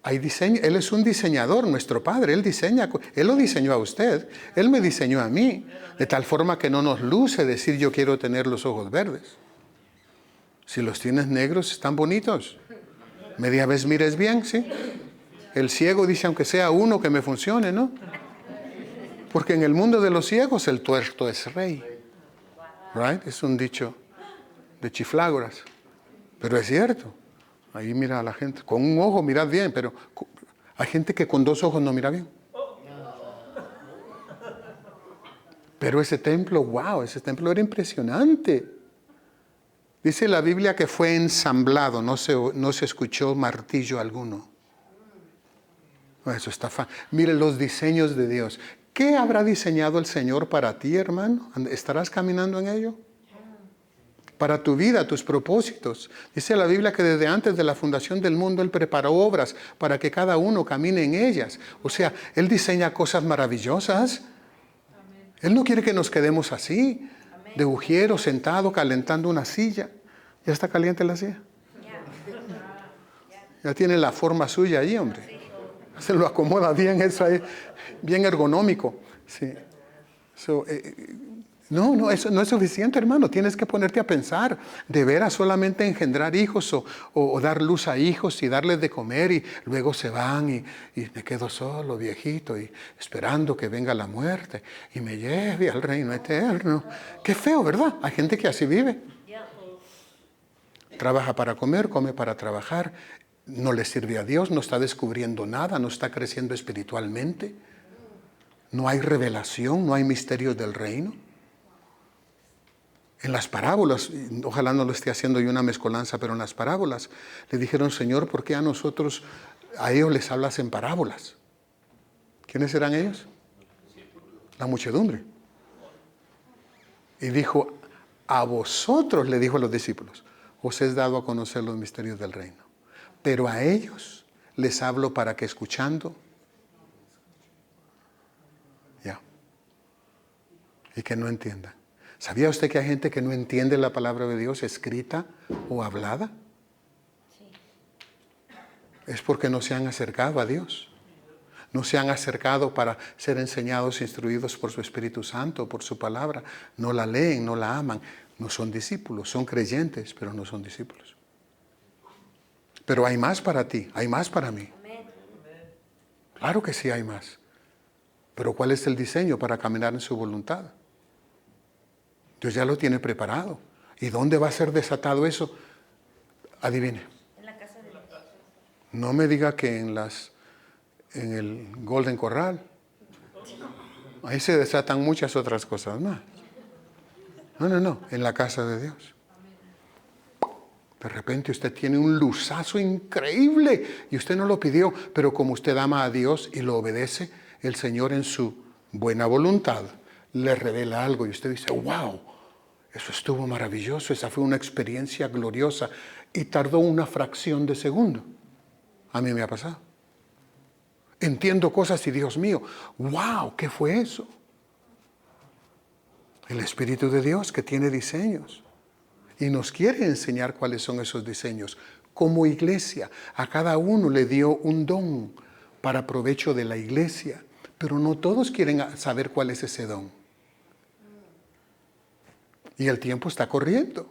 Hay diseño. Él es un diseñador, nuestro Padre. Él diseña. Él lo diseñó a usted. Él me diseñó a mí. De tal forma que no nos luce decir yo quiero tener los ojos verdes. Si los tienes negros, están bonitos. Media vez mires bien, ¿sí? El ciego dice, aunque sea uno que me funcione, ¿no? Porque en el mundo de los ciegos el tuerto es rey. Right? Es un dicho de chiflágoras. Pero es cierto. Ahí mira a la gente. Con un ojo mirad bien, pero hay gente que con dos ojos no mira bien. Pero ese templo, wow, ese templo era impresionante. Dice la Biblia que fue ensamblado, no se escuchó martillo alguno. Eso está Mire los diseños de Dios. ¿Qué habrá diseñado el Señor para ti, hermano? ¿Estarás caminando en ello? Para tu vida, tus propósitos. Dice la Biblia que desde antes de la fundación del mundo Él preparó obras para que cada uno camine en ellas. O sea, Él diseña cosas maravillosas. Él no quiere que nos quedemos así, de ujiero, sentado, calentando una silla. ¿Ya está caliente la silla? Ya tiene la forma suya ahí, hombre. Se lo acomoda bien, eso ahí, bien ergonómico. Sí. No, eso no es suficiente, hermano. Tienes que ponerte a pensar, de veras solamente engendrar hijos o dar luz a hijos y darles de comer y luego se van y me quedo solo, viejito, y esperando que venga la muerte y me lleve al reino eterno. Qué feo, ¿verdad? Hay gente que así vive. Trabaja para comer, come para trabajar, no le sirve a Dios, no está descubriendo nada, no está creciendo espiritualmente. No hay revelación, no hay misterios del reino. En las parábolas, ojalá no lo esté haciendo yo una mezcolanza, pero en las parábolas le dijeron, Señor, ¿por qué a ellos les hablas en parábolas? ¿Quiénes eran ellos? La muchedumbre. Y dijo, a vosotros, le dijo a los discípulos, os es dado a conocer los misterios del reino. Pero a ellos les hablo para que escuchando, y que no entiendan. ¿Sabía usted que hay gente que no entiende la palabra de Dios escrita o hablada? Sí. Es porque no se han acercado a Dios. No se han acercado para ser enseñados, instruidos por su Espíritu Santo, por su palabra. No la leen, no la aman. No son discípulos, son creyentes, pero no son discípulos. Pero hay más para ti, hay más para mí. Claro que sí hay más. Pero ¿cuál es el diseño para caminar en su voluntad? Dios ya lo tiene preparado. ¿Y dónde va a ser desatado eso? Adivine. En la casa de Dios. No me diga que en el Golden Corral. Ahí se desatan muchas otras cosas más. No, en la casa de Dios. De repente usted tiene un luzazo increíble y usted no lo pidió, pero como usted ama a Dios y lo obedece, el Señor en su buena voluntad le revela algo y usted dice, wow, eso estuvo maravilloso, esa fue una experiencia gloriosa y tardó una fracción de segundo. A mí me ha pasado. Entiendo cosas y Dios mío, wow, ¿qué fue eso? El Espíritu de Dios que tiene diseños y nos quiere enseñar cuáles son esos diseños. Como iglesia, a cada uno le dio un don para provecho de la iglesia, pero no todos quieren saber cuál es ese don. Y el tiempo está corriendo.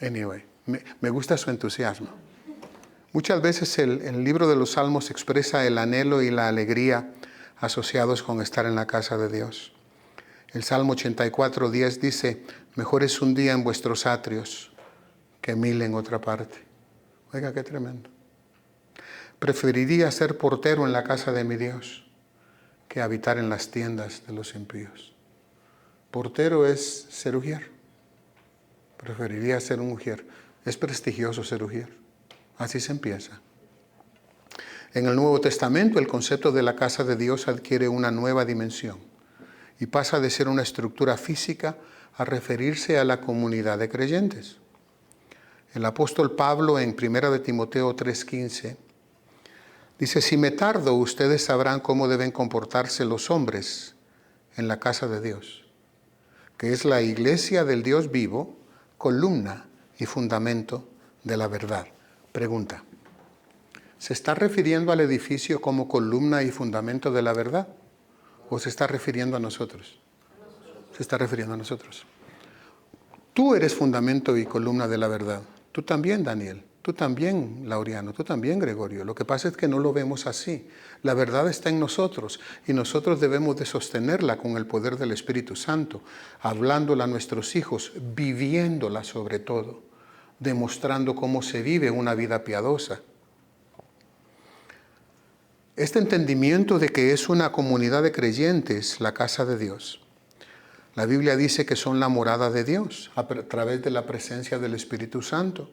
Anyway, me gusta su entusiasmo. Muchas veces el libro de los Salmos expresa el anhelo y la alegría asociados con estar en la casa de Dios. El Salmo 84:10 dice, mejor es un día en vuestros atrios que 1000 en otra parte. Oiga, qué tremendo. Preferiría ser portero en la casa de mi Dios que habitar en las tiendas de los impíos. Portero es ser ujier. Preferiría ser un ujier. Es prestigioso ser ujier. Así se empieza. En el Nuevo Testamento, el concepto de la casa de Dios adquiere una nueva dimensión y pasa de ser una estructura física a referirse a la comunidad de creyentes. El apóstol Pablo en 1 de Timoteo 3:15 dice, si me tardo, ustedes sabrán cómo deben comportarse los hombres en la casa de Dios, que es la iglesia del Dios vivo, columna y fundamento de la verdad. Pregunta. ¿Se está refiriendo al edificio como columna y fundamento de la verdad? ¿O se está refiriendo a nosotros? Se está refiriendo a nosotros. Tú eres fundamento y columna de la verdad. Tú también, Daniel. Tú también, Laureano. Tú también, Gregorio. Lo que pasa es que no lo vemos así. La verdad está en nosotros y nosotros debemos de sostenerla con el poder del Espíritu Santo, hablándola a nuestros hijos, viviéndola sobre todo, demostrando cómo se vive una vida piadosa. Este entendimiento de que es una comunidad de creyentes, la casa de Dios. La Biblia dice que son la morada de Dios a través de la presencia del Espíritu Santo.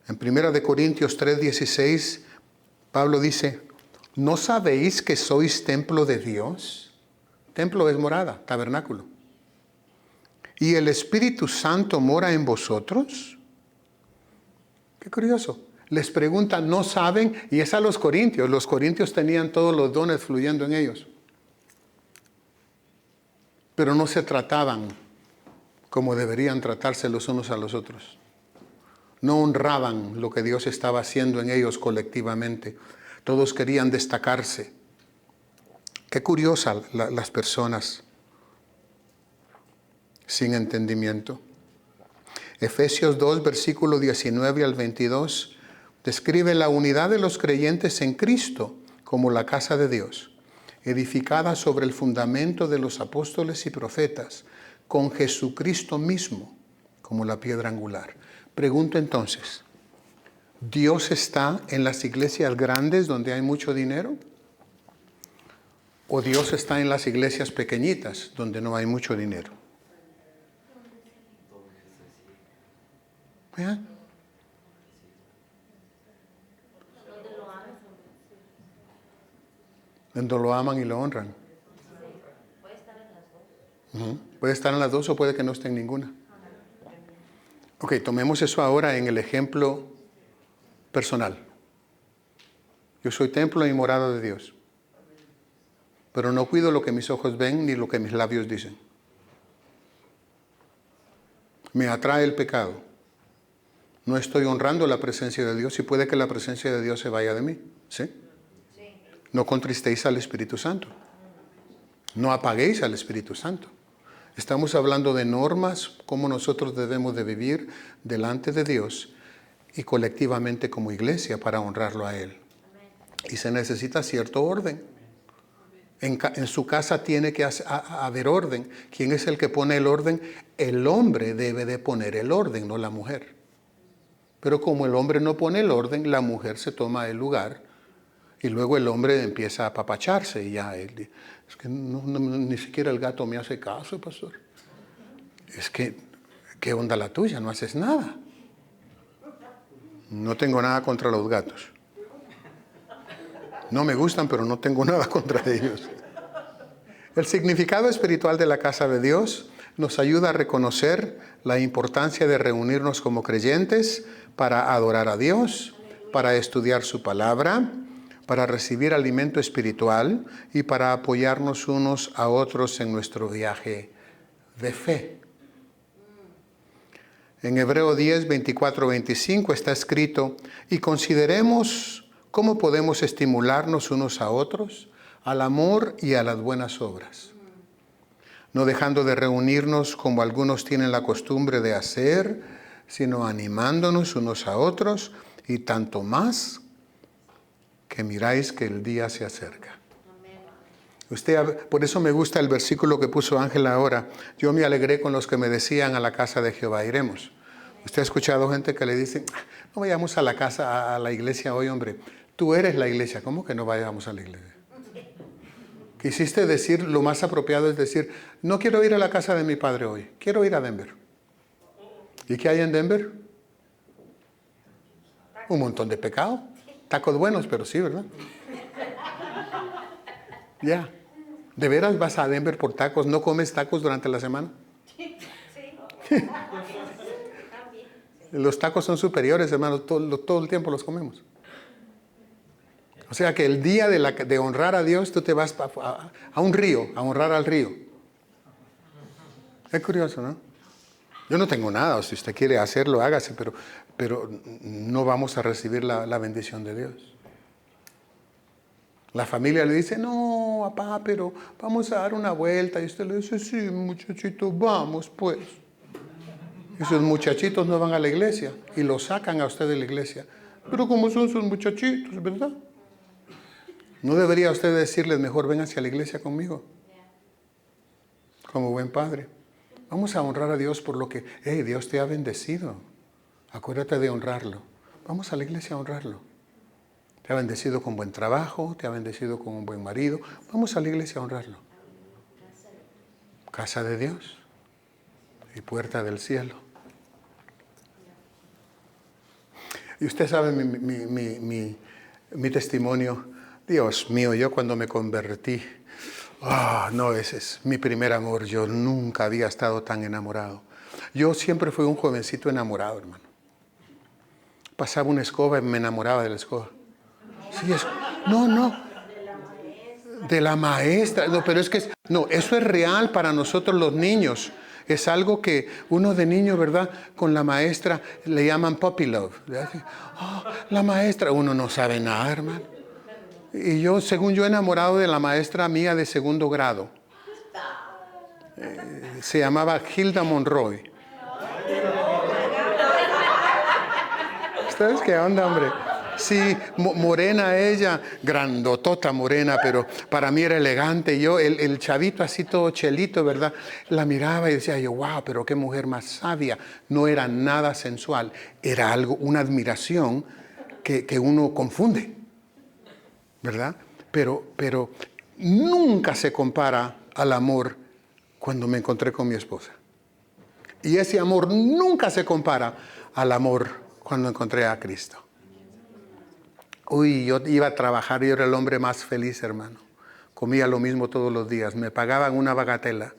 En 1 Corintios 3:16, Pablo dice, ¿no sabéis que sois templo de Dios? Templo es morada, tabernáculo. ¿Y el Espíritu Santo mora en vosotros? Qué curioso. Les preguntan, ¿no saben? Y es a los corintios. Los corintios tenían todos los dones fluyendo en ellos. Pero no se trataban como deberían tratarse los unos a los otros. No honraban lo que Dios estaba haciendo en ellos colectivamente. Todos querían destacarse. Qué curiosas las personas sin entendimiento. Efesios 2, versículo 19 al 22, describe la unidad de los creyentes en Cristo como la casa de Dios, edificada sobre el fundamento de los apóstoles y profetas, con Jesucristo mismo como la piedra angular. Pregunto entonces, ¿Dios está en las iglesias grandes donde hay mucho dinero? ¿O Dios está en las iglesias pequeñitas donde no hay mucho dinero? ¿Eh? Donde lo aman y lo honran. Puede estar en las dos o puede que no esté en ninguna. Ok, tomemos eso ahora en el ejemplo personal. Yo soy templo y morada de Dios. Pero no cuido lo que mis ojos ven ni lo que mis labios dicen. Me atrae el pecado. No estoy honrando la presencia de Dios y puede que la presencia de Dios se vaya de mí. ¿Sí? No contristéis al Espíritu Santo. No apaguéis al Espíritu Santo. Estamos hablando de normas, cómo nosotros debemos de vivir delante de Dios y colectivamente como iglesia para honrarlo a Él. Y se necesita cierto orden. En su casa tiene que haber orden. ¿Quién es el que pone el orden? El hombre debe de poner el orden, no la mujer. Pero como el hombre no pone el orden, la mujer se toma el lugar y luego el hombre empieza a apapacharse y ya él, es que ni siquiera el gato me hace caso, pastor. Es que, ¿qué onda la tuya? No haces nada. No tengo nada contra los gatos. No me gustan, pero no tengo nada contra ellos. El significado espiritual de la casa de Dios nos ayuda a reconocer la importancia de reunirnos como creyentes para adorar a Dios, para estudiar su palabra, para recibir alimento espiritual y para apoyarnos unos a otros en nuestro viaje de fe. En Hebreo 10, 24, 25 está escrito, y consideremos cómo podemos estimularnos unos a otros al amor y a las buenas obras, no dejando de reunirnos como algunos tienen la costumbre de hacer, sino animándonos unos a otros, y tanto más que miráis que el día se acerca. Por eso me gusta el versículo que puso Ángela ahora. Yo me alegré con los que me decían, a la casa de Jehová iremos. Usted ha escuchado gente que le dice, no vayamos a la casa, a la iglesia hoy, hombre. Tú eres la iglesia. ¿Cómo que no vayamos a la iglesia? Quisiste decir, lo más apropiado es decir, no quiero ir a la casa de mi padre hoy. Quiero ir a Denver. ¿Y qué hay en Denver? Un montón de pecado. Tacos buenos, pero sí, ¿verdad? Ya. ¿De veras vas a Denver por tacos? ¿No comes tacos durante la semana? Sí. Los tacos son superiores, hermanos. Todo el tiempo los comemos. O sea que el día de honrar a Dios, tú te vas a un río, a honrar al río. Es curioso, ¿no? Yo no tengo nada, o si usted quiere hacerlo, hágase, pero no vamos a recibir la bendición de Dios. La familia le dice, no, papá, pero vamos a dar una vuelta. Y usted le dice, sí, muchachito, vamos pues. Y sus muchachitos no van a la iglesia y lo sacan a usted de la iglesia. Pero ¿cómo son sus muchachitos, verdad? ¿No debería usted decirles, mejor ven hacia la iglesia conmigo? Como buen padre. Vamos a honrar a Dios por lo que, Dios te ha bendecido. Acuérdate de honrarlo. Vamos a la iglesia a honrarlo. Te ha bendecido con buen trabajo, te ha bendecido con un buen marido. Vamos a la iglesia a honrarlo. Casa de Dios y puerta del cielo. Y usted sabe mi testimonio. Dios mío, yo cuando me convertí, no, ese es mi primer amor. Yo nunca había estado tan enamorado. Yo siempre fui un jovencito enamorado, hermano. Pasaba una escoba y me enamoraba de la escoba. Sí, eso. No. De la maestra. No, pero es que, no, eso es real para nosotros los niños. Es algo que uno de niño, ¿verdad? Con la maestra le llaman puppy love. La maestra, uno no sabe nada, hermano. Y yo, según yo, enamorado de la maestra mía de segundo grado. Se llamaba Hilda Monroy. ¿Ustedes qué onda, hombre? Sí, morena ella, grandotota morena, pero para mí era elegante. Yo, el chavito así todo chelito, ¿verdad? La miraba y decía yo, wow, pero qué mujer más sabia. No era nada sensual, era algo, una admiración que uno confunde, ¿verdad? Pero nunca se compara al amor cuando me encontré con mi esposa. Y ese amor nunca se compara al amor cuando encontré a Cristo. Uy, yo iba a trabajar, yo era el hombre más feliz, hermano. Comía lo mismo todos los días, me pagaban una bagatela,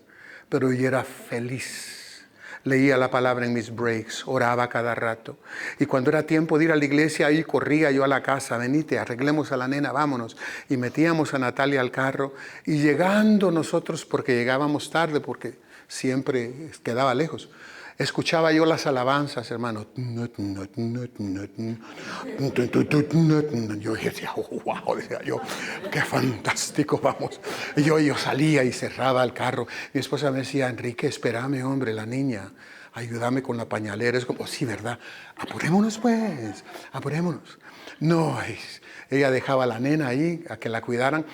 pero yo era feliz. Leía la palabra en mis breaks, oraba cada rato. Y cuando era tiempo de ir a la iglesia, ahí corría yo a la casa, venite, arreglemos a la nena, vámonos. Y metíamos a Natalia al carro. Y llegando nosotros, porque llegábamos tarde, porque siempre quedaba lejos, escuchaba yo las alabanzas, hermano. Yo decía, wow, decía yo, qué fantástico, vamos. Y yo salía y cerraba el carro. Mi esposa me decía, Enrique, espérame, hombre, la niña, ayúdame con la pañalera. Es como, sí, ¿verdad? Apurémonos, pues, apurémonos. No, ella dejaba a la nena ahí, a que la cuidaran,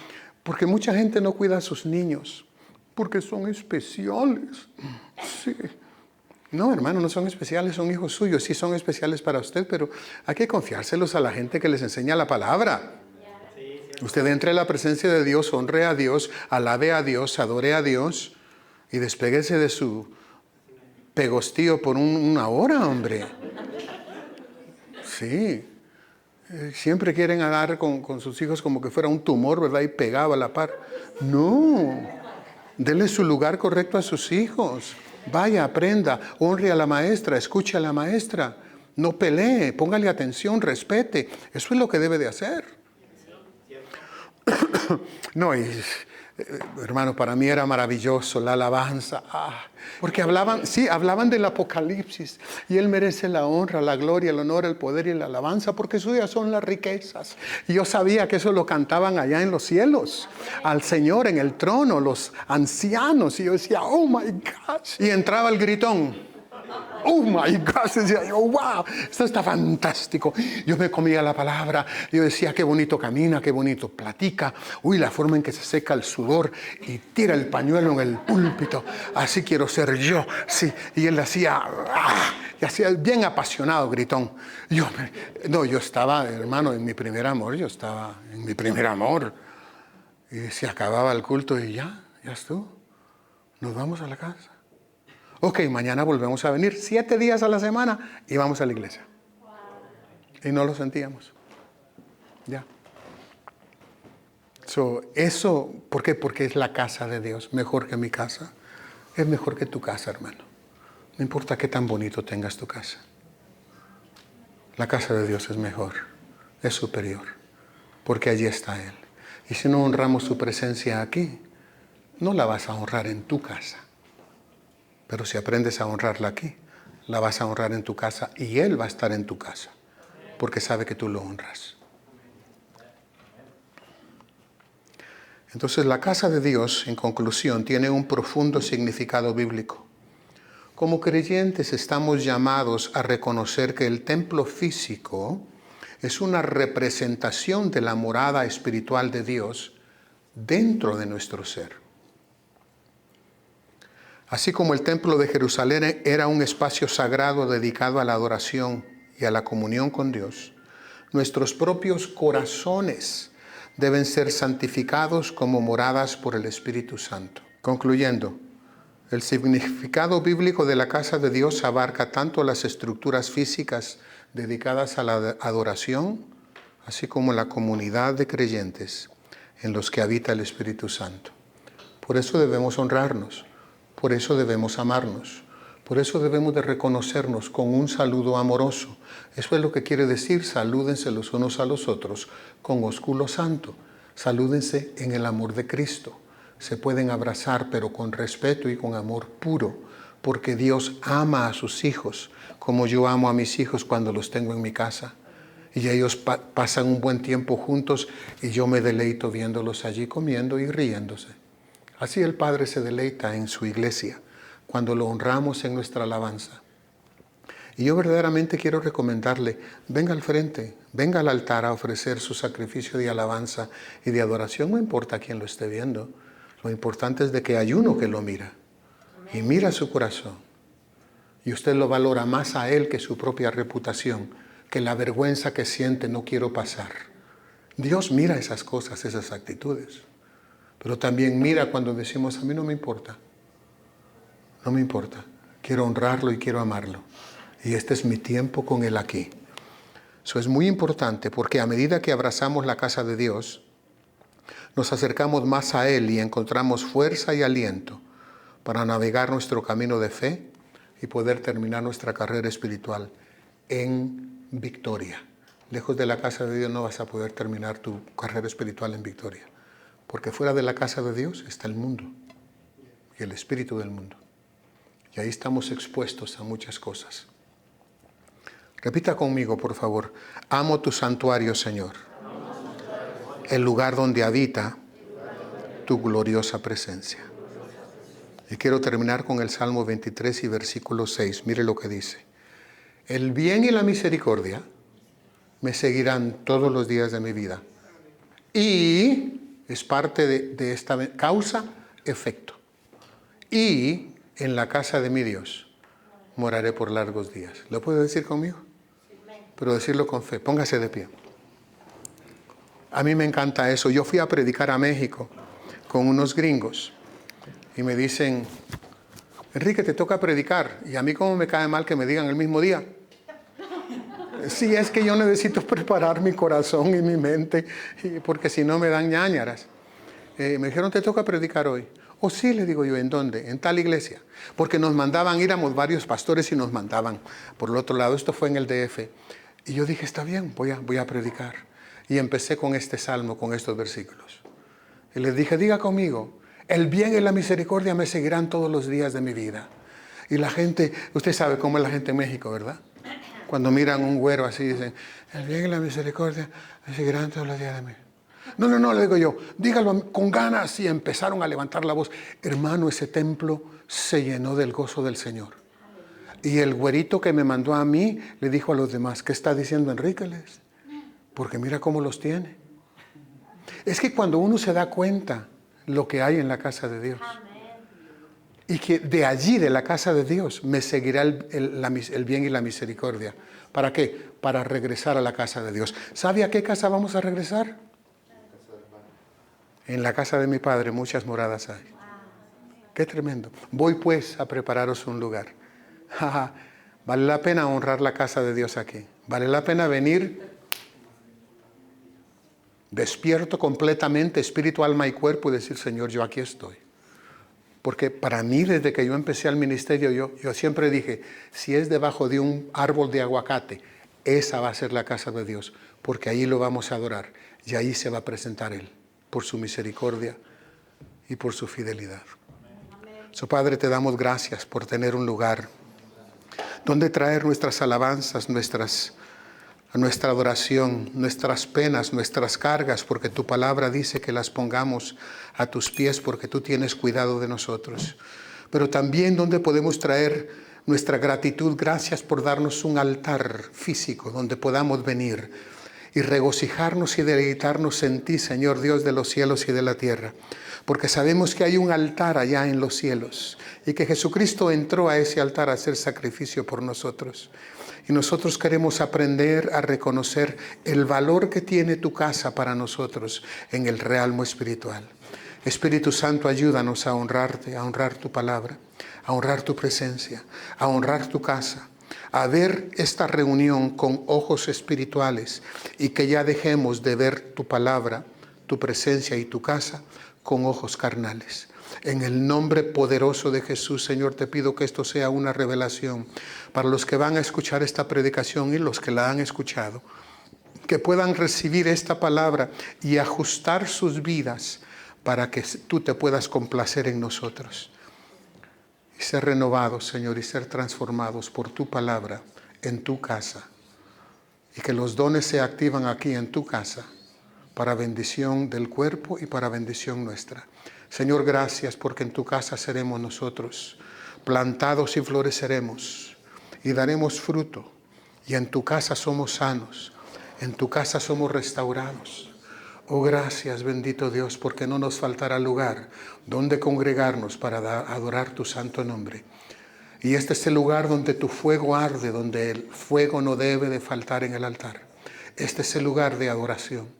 porque mucha gente no cuida a sus niños, porque son especiales. Sí. No, hermano, no son especiales, son hijos suyos. Sí son especiales para usted, pero hay que confiárselos a la gente que les enseña la palabra. Usted entre en la presencia de Dios, honre a Dios, alabe a Dios, adore a Dios y despéguese de su pegostío por una hora, hombre. Sí. Siempre quieren hablar con sus hijos como que fuera un tumor, ¿verdad? Y pegado a la par. No. Dele su lugar correcto a sus hijos. Vaya, aprenda, honre a la maestra, escuche a la maestra. No pelee, póngale atención, respete. Eso es lo que debe de hacer. No, hermano, para mí era maravilloso la alabanza. Porque hablaban del Apocalipsis. Y Él merece la honra, la gloria, el honor, el poder y la alabanza, porque suyas son las riquezas. Y yo sabía que eso lo cantaban allá en los cielos, al Señor en el trono, los ancianos. Y yo decía, oh my gosh. Y entraba el gritón. Oh my God, decía yo, wow, esto está fantástico. Yo me comía la palabra, yo decía, qué bonito camina, qué bonito platica. Uy, la forma en que se seca el sudor y tira el pañuelo en el púlpito. Así quiero ser yo, sí. Y él hacía, y hacía bien apasionado, gritón. Yo estaba, hermano, en mi primer amor, Y se acababa el culto y ya estuvo. Nos vamos a la casa. Ok, mañana volvemos a venir 7 días a la semana y vamos a la iglesia. Y no lo sentíamos. Ya. Eso, ¿por qué? Porque es la casa de Dios, mejor que mi casa. Es mejor que tu casa, hermano. No importa qué tan bonito tengas tu casa. La casa de Dios es mejor, es superior, porque allí está Él. Y si no honramos su presencia aquí, no la vas a honrar en tu casa. Pero si aprendes a honrarla aquí, la vas a honrar en tu casa y Él va a estar en tu casa, porque sabe que tú lo honras. Entonces, la casa de Dios, en conclusión, tiene un profundo significado bíblico. Como creyentes estamos llamados a reconocer que el templo físico es una representación de la morada espiritual de Dios dentro de nuestro ser. Así como el templo de Jerusalén era un espacio sagrado dedicado a la adoración y a la comunión con Dios, nuestros propios corazones deben ser santificados como moradas por el Espíritu Santo. Concluyendo, el significado bíblico de la casa de Dios abarca tanto las estructuras físicas dedicadas a la adoración, así como la comunidad de creyentes en los que habita el Espíritu Santo. Por eso debemos honrarnos, por eso debemos amarnos, por eso debemos de reconocernos con un saludo amoroso. Eso es lo que quiere decir, salúdense los unos a los otros con ósculo santo. Salúdense en el amor de Cristo. Se pueden abrazar, pero con respeto y con amor puro, porque Dios ama a sus hijos, como yo amo a mis hijos cuando los tengo en mi casa. Y ellos pasan un buen tiempo juntos y yo me deleito viéndolos allí comiendo y riéndose. Así el Padre se deleita en su iglesia, cuando lo honramos en nuestra alabanza. Y yo verdaderamente quiero recomendarle, venga al frente, venga al altar a ofrecer su sacrificio de alabanza y de adoración, no importa quién lo esté viendo. Lo importante es de que hay uno que lo mira y mira su corazón. Y usted lo valora más a él que su propia reputación, que la vergüenza que siente no quiero pasar. Dios mira esas cosas, esas actitudes. Pero también mira cuando decimos, a mí no me importa. No me importa. Quiero honrarlo y quiero amarlo. Y este es mi tiempo con Él aquí. Eso es muy importante porque a medida que abrazamos la casa de Dios, nos acercamos más a Él y encontramos fuerza y aliento para navegar nuestro camino de fe y poder terminar nuestra carrera espiritual en victoria. Lejos de la casa de Dios no vas a poder terminar tu carrera espiritual en victoria, porque fuera de la casa de Dios está el mundo y el espíritu del mundo. Y ahí estamos expuestos a muchas cosas. Repita conmigo, por favor. Amo tu santuario, Señor, el lugar donde habita tu gloriosa presencia. Y quiero terminar con el Salmo 23 y versículo 6. Mire lo que dice. El bien y la misericordia me seguirán todos los días de mi vida. Y es parte de esta causa, efecto. Y en la casa de mi Dios moraré por largos días. ¿Lo puede decir conmigo? Pero decirlo con fe. Póngase de pie. A mí me encanta eso. Yo fui a predicar a México con unos gringos y me dicen, Enrique, te toca predicar. Y a mí como me cae mal que me digan el mismo día. Sí, es que yo necesito preparar mi corazón y mi mente, porque si no me dan ñáñaras. Me dijeron, te toca predicar hoy. Oh, sí, le digo yo, ¿en dónde? En tal iglesia. Porque nos mandaban, éramos varios pastores y nos mandaban por el otro lado. Esto fue en el DF. Y yo dije, está bien, voy a predicar. Y empecé con este salmo, con estos versículos. Y les dije, diga conmigo, el bien y la misericordia me seguirán todos los días de mi vida. Y la gente, usted sabe cómo es la gente en México, ¿verdad? Cuando miran un güero así, dicen, el bien y la misericordia me seguirán todos los días de mi vida. No, le digo yo, dígalo con ganas. Y empezaron a levantar la voz. Hermano, ese templo se llenó del gozo del Señor. Y el güerito que me mandó a mí le dijo a los demás, ¿qué está diciendo Enrique? Porque mira cómo los tiene. Es que cuando uno se da cuenta lo que hay en la casa de Dios, y que de allí, de la casa de Dios, me seguirá el bien y la misericordia. ¿Para qué? Para regresar a la casa de Dios. ¿Sabe a qué casa vamos a regresar? En la casa de mi Padre muchas moradas hay. Qué tremendo. Voy pues a prepararos un lugar. Vale la pena honrar la casa de Dios aquí. Vale la pena venir despierto completamente, espíritu, alma y cuerpo, y decir, Señor, yo aquí estoy. Porque para mí, desde que yo empecé al ministerio, yo siempre dije, si es debajo de un árbol de aguacate, esa va a ser la casa de Dios, porque ahí lo vamos a adorar y ahí se va a presentar Él, por su misericordia y por su fidelidad. So, Padre, te damos gracias por tener un lugar donde traer nuestras alabanzas, nuestra adoración, nuestras penas, nuestras cargas, porque tu palabra dice que las pongamos a tus pies porque tú tienes cuidado de nosotros. Pero también donde podemos traer nuestra gratitud, gracias por darnos un altar físico donde podamos venir y regocijarnos y deleitarnos en ti, Señor Dios de los cielos y de la tierra. Porque sabemos que hay un altar allá en los cielos y que Jesucristo entró a ese altar a hacer sacrificio por nosotros. Y nosotros queremos aprender a reconocer el valor que tiene tu casa para nosotros en el realmo espiritual. Espíritu Santo, ayúdanos a honrarte, a honrar tu palabra, a honrar tu presencia, a honrar tu casa, a ver esta reunión con ojos espirituales y que ya dejemos de ver tu palabra, tu presencia y tu casa con ojos carnales. En el nombre poderoso de Jesús, Señor, te pido que esto sea una revelación para los que van a escuchar esta predicación y los que la han escuchado, que puedan recibir esta palabra y ajustar sus vidas para que tú te puedas complacer en nosotros y ser renovados, Señor, y ser transformados por tu palabra en tu casa, y que los dones se activan aquí en tu casa para bendición del cuerpo y para bendición nuestra. Señor, gracias porque en tu casa seremos nosotros plantados y floreceremos y daremos fruto, y en tu casa somos sanos, en tu casa somos restaurados. Oh, gracias, bendito Dios, porque no nos faltará lugar donde congregarnos para adorar tu santo nombre. Y este es el lugar donde tu fuego arde, donde el fuego no debe de faltar en el altar. Este es el lugar de adoración.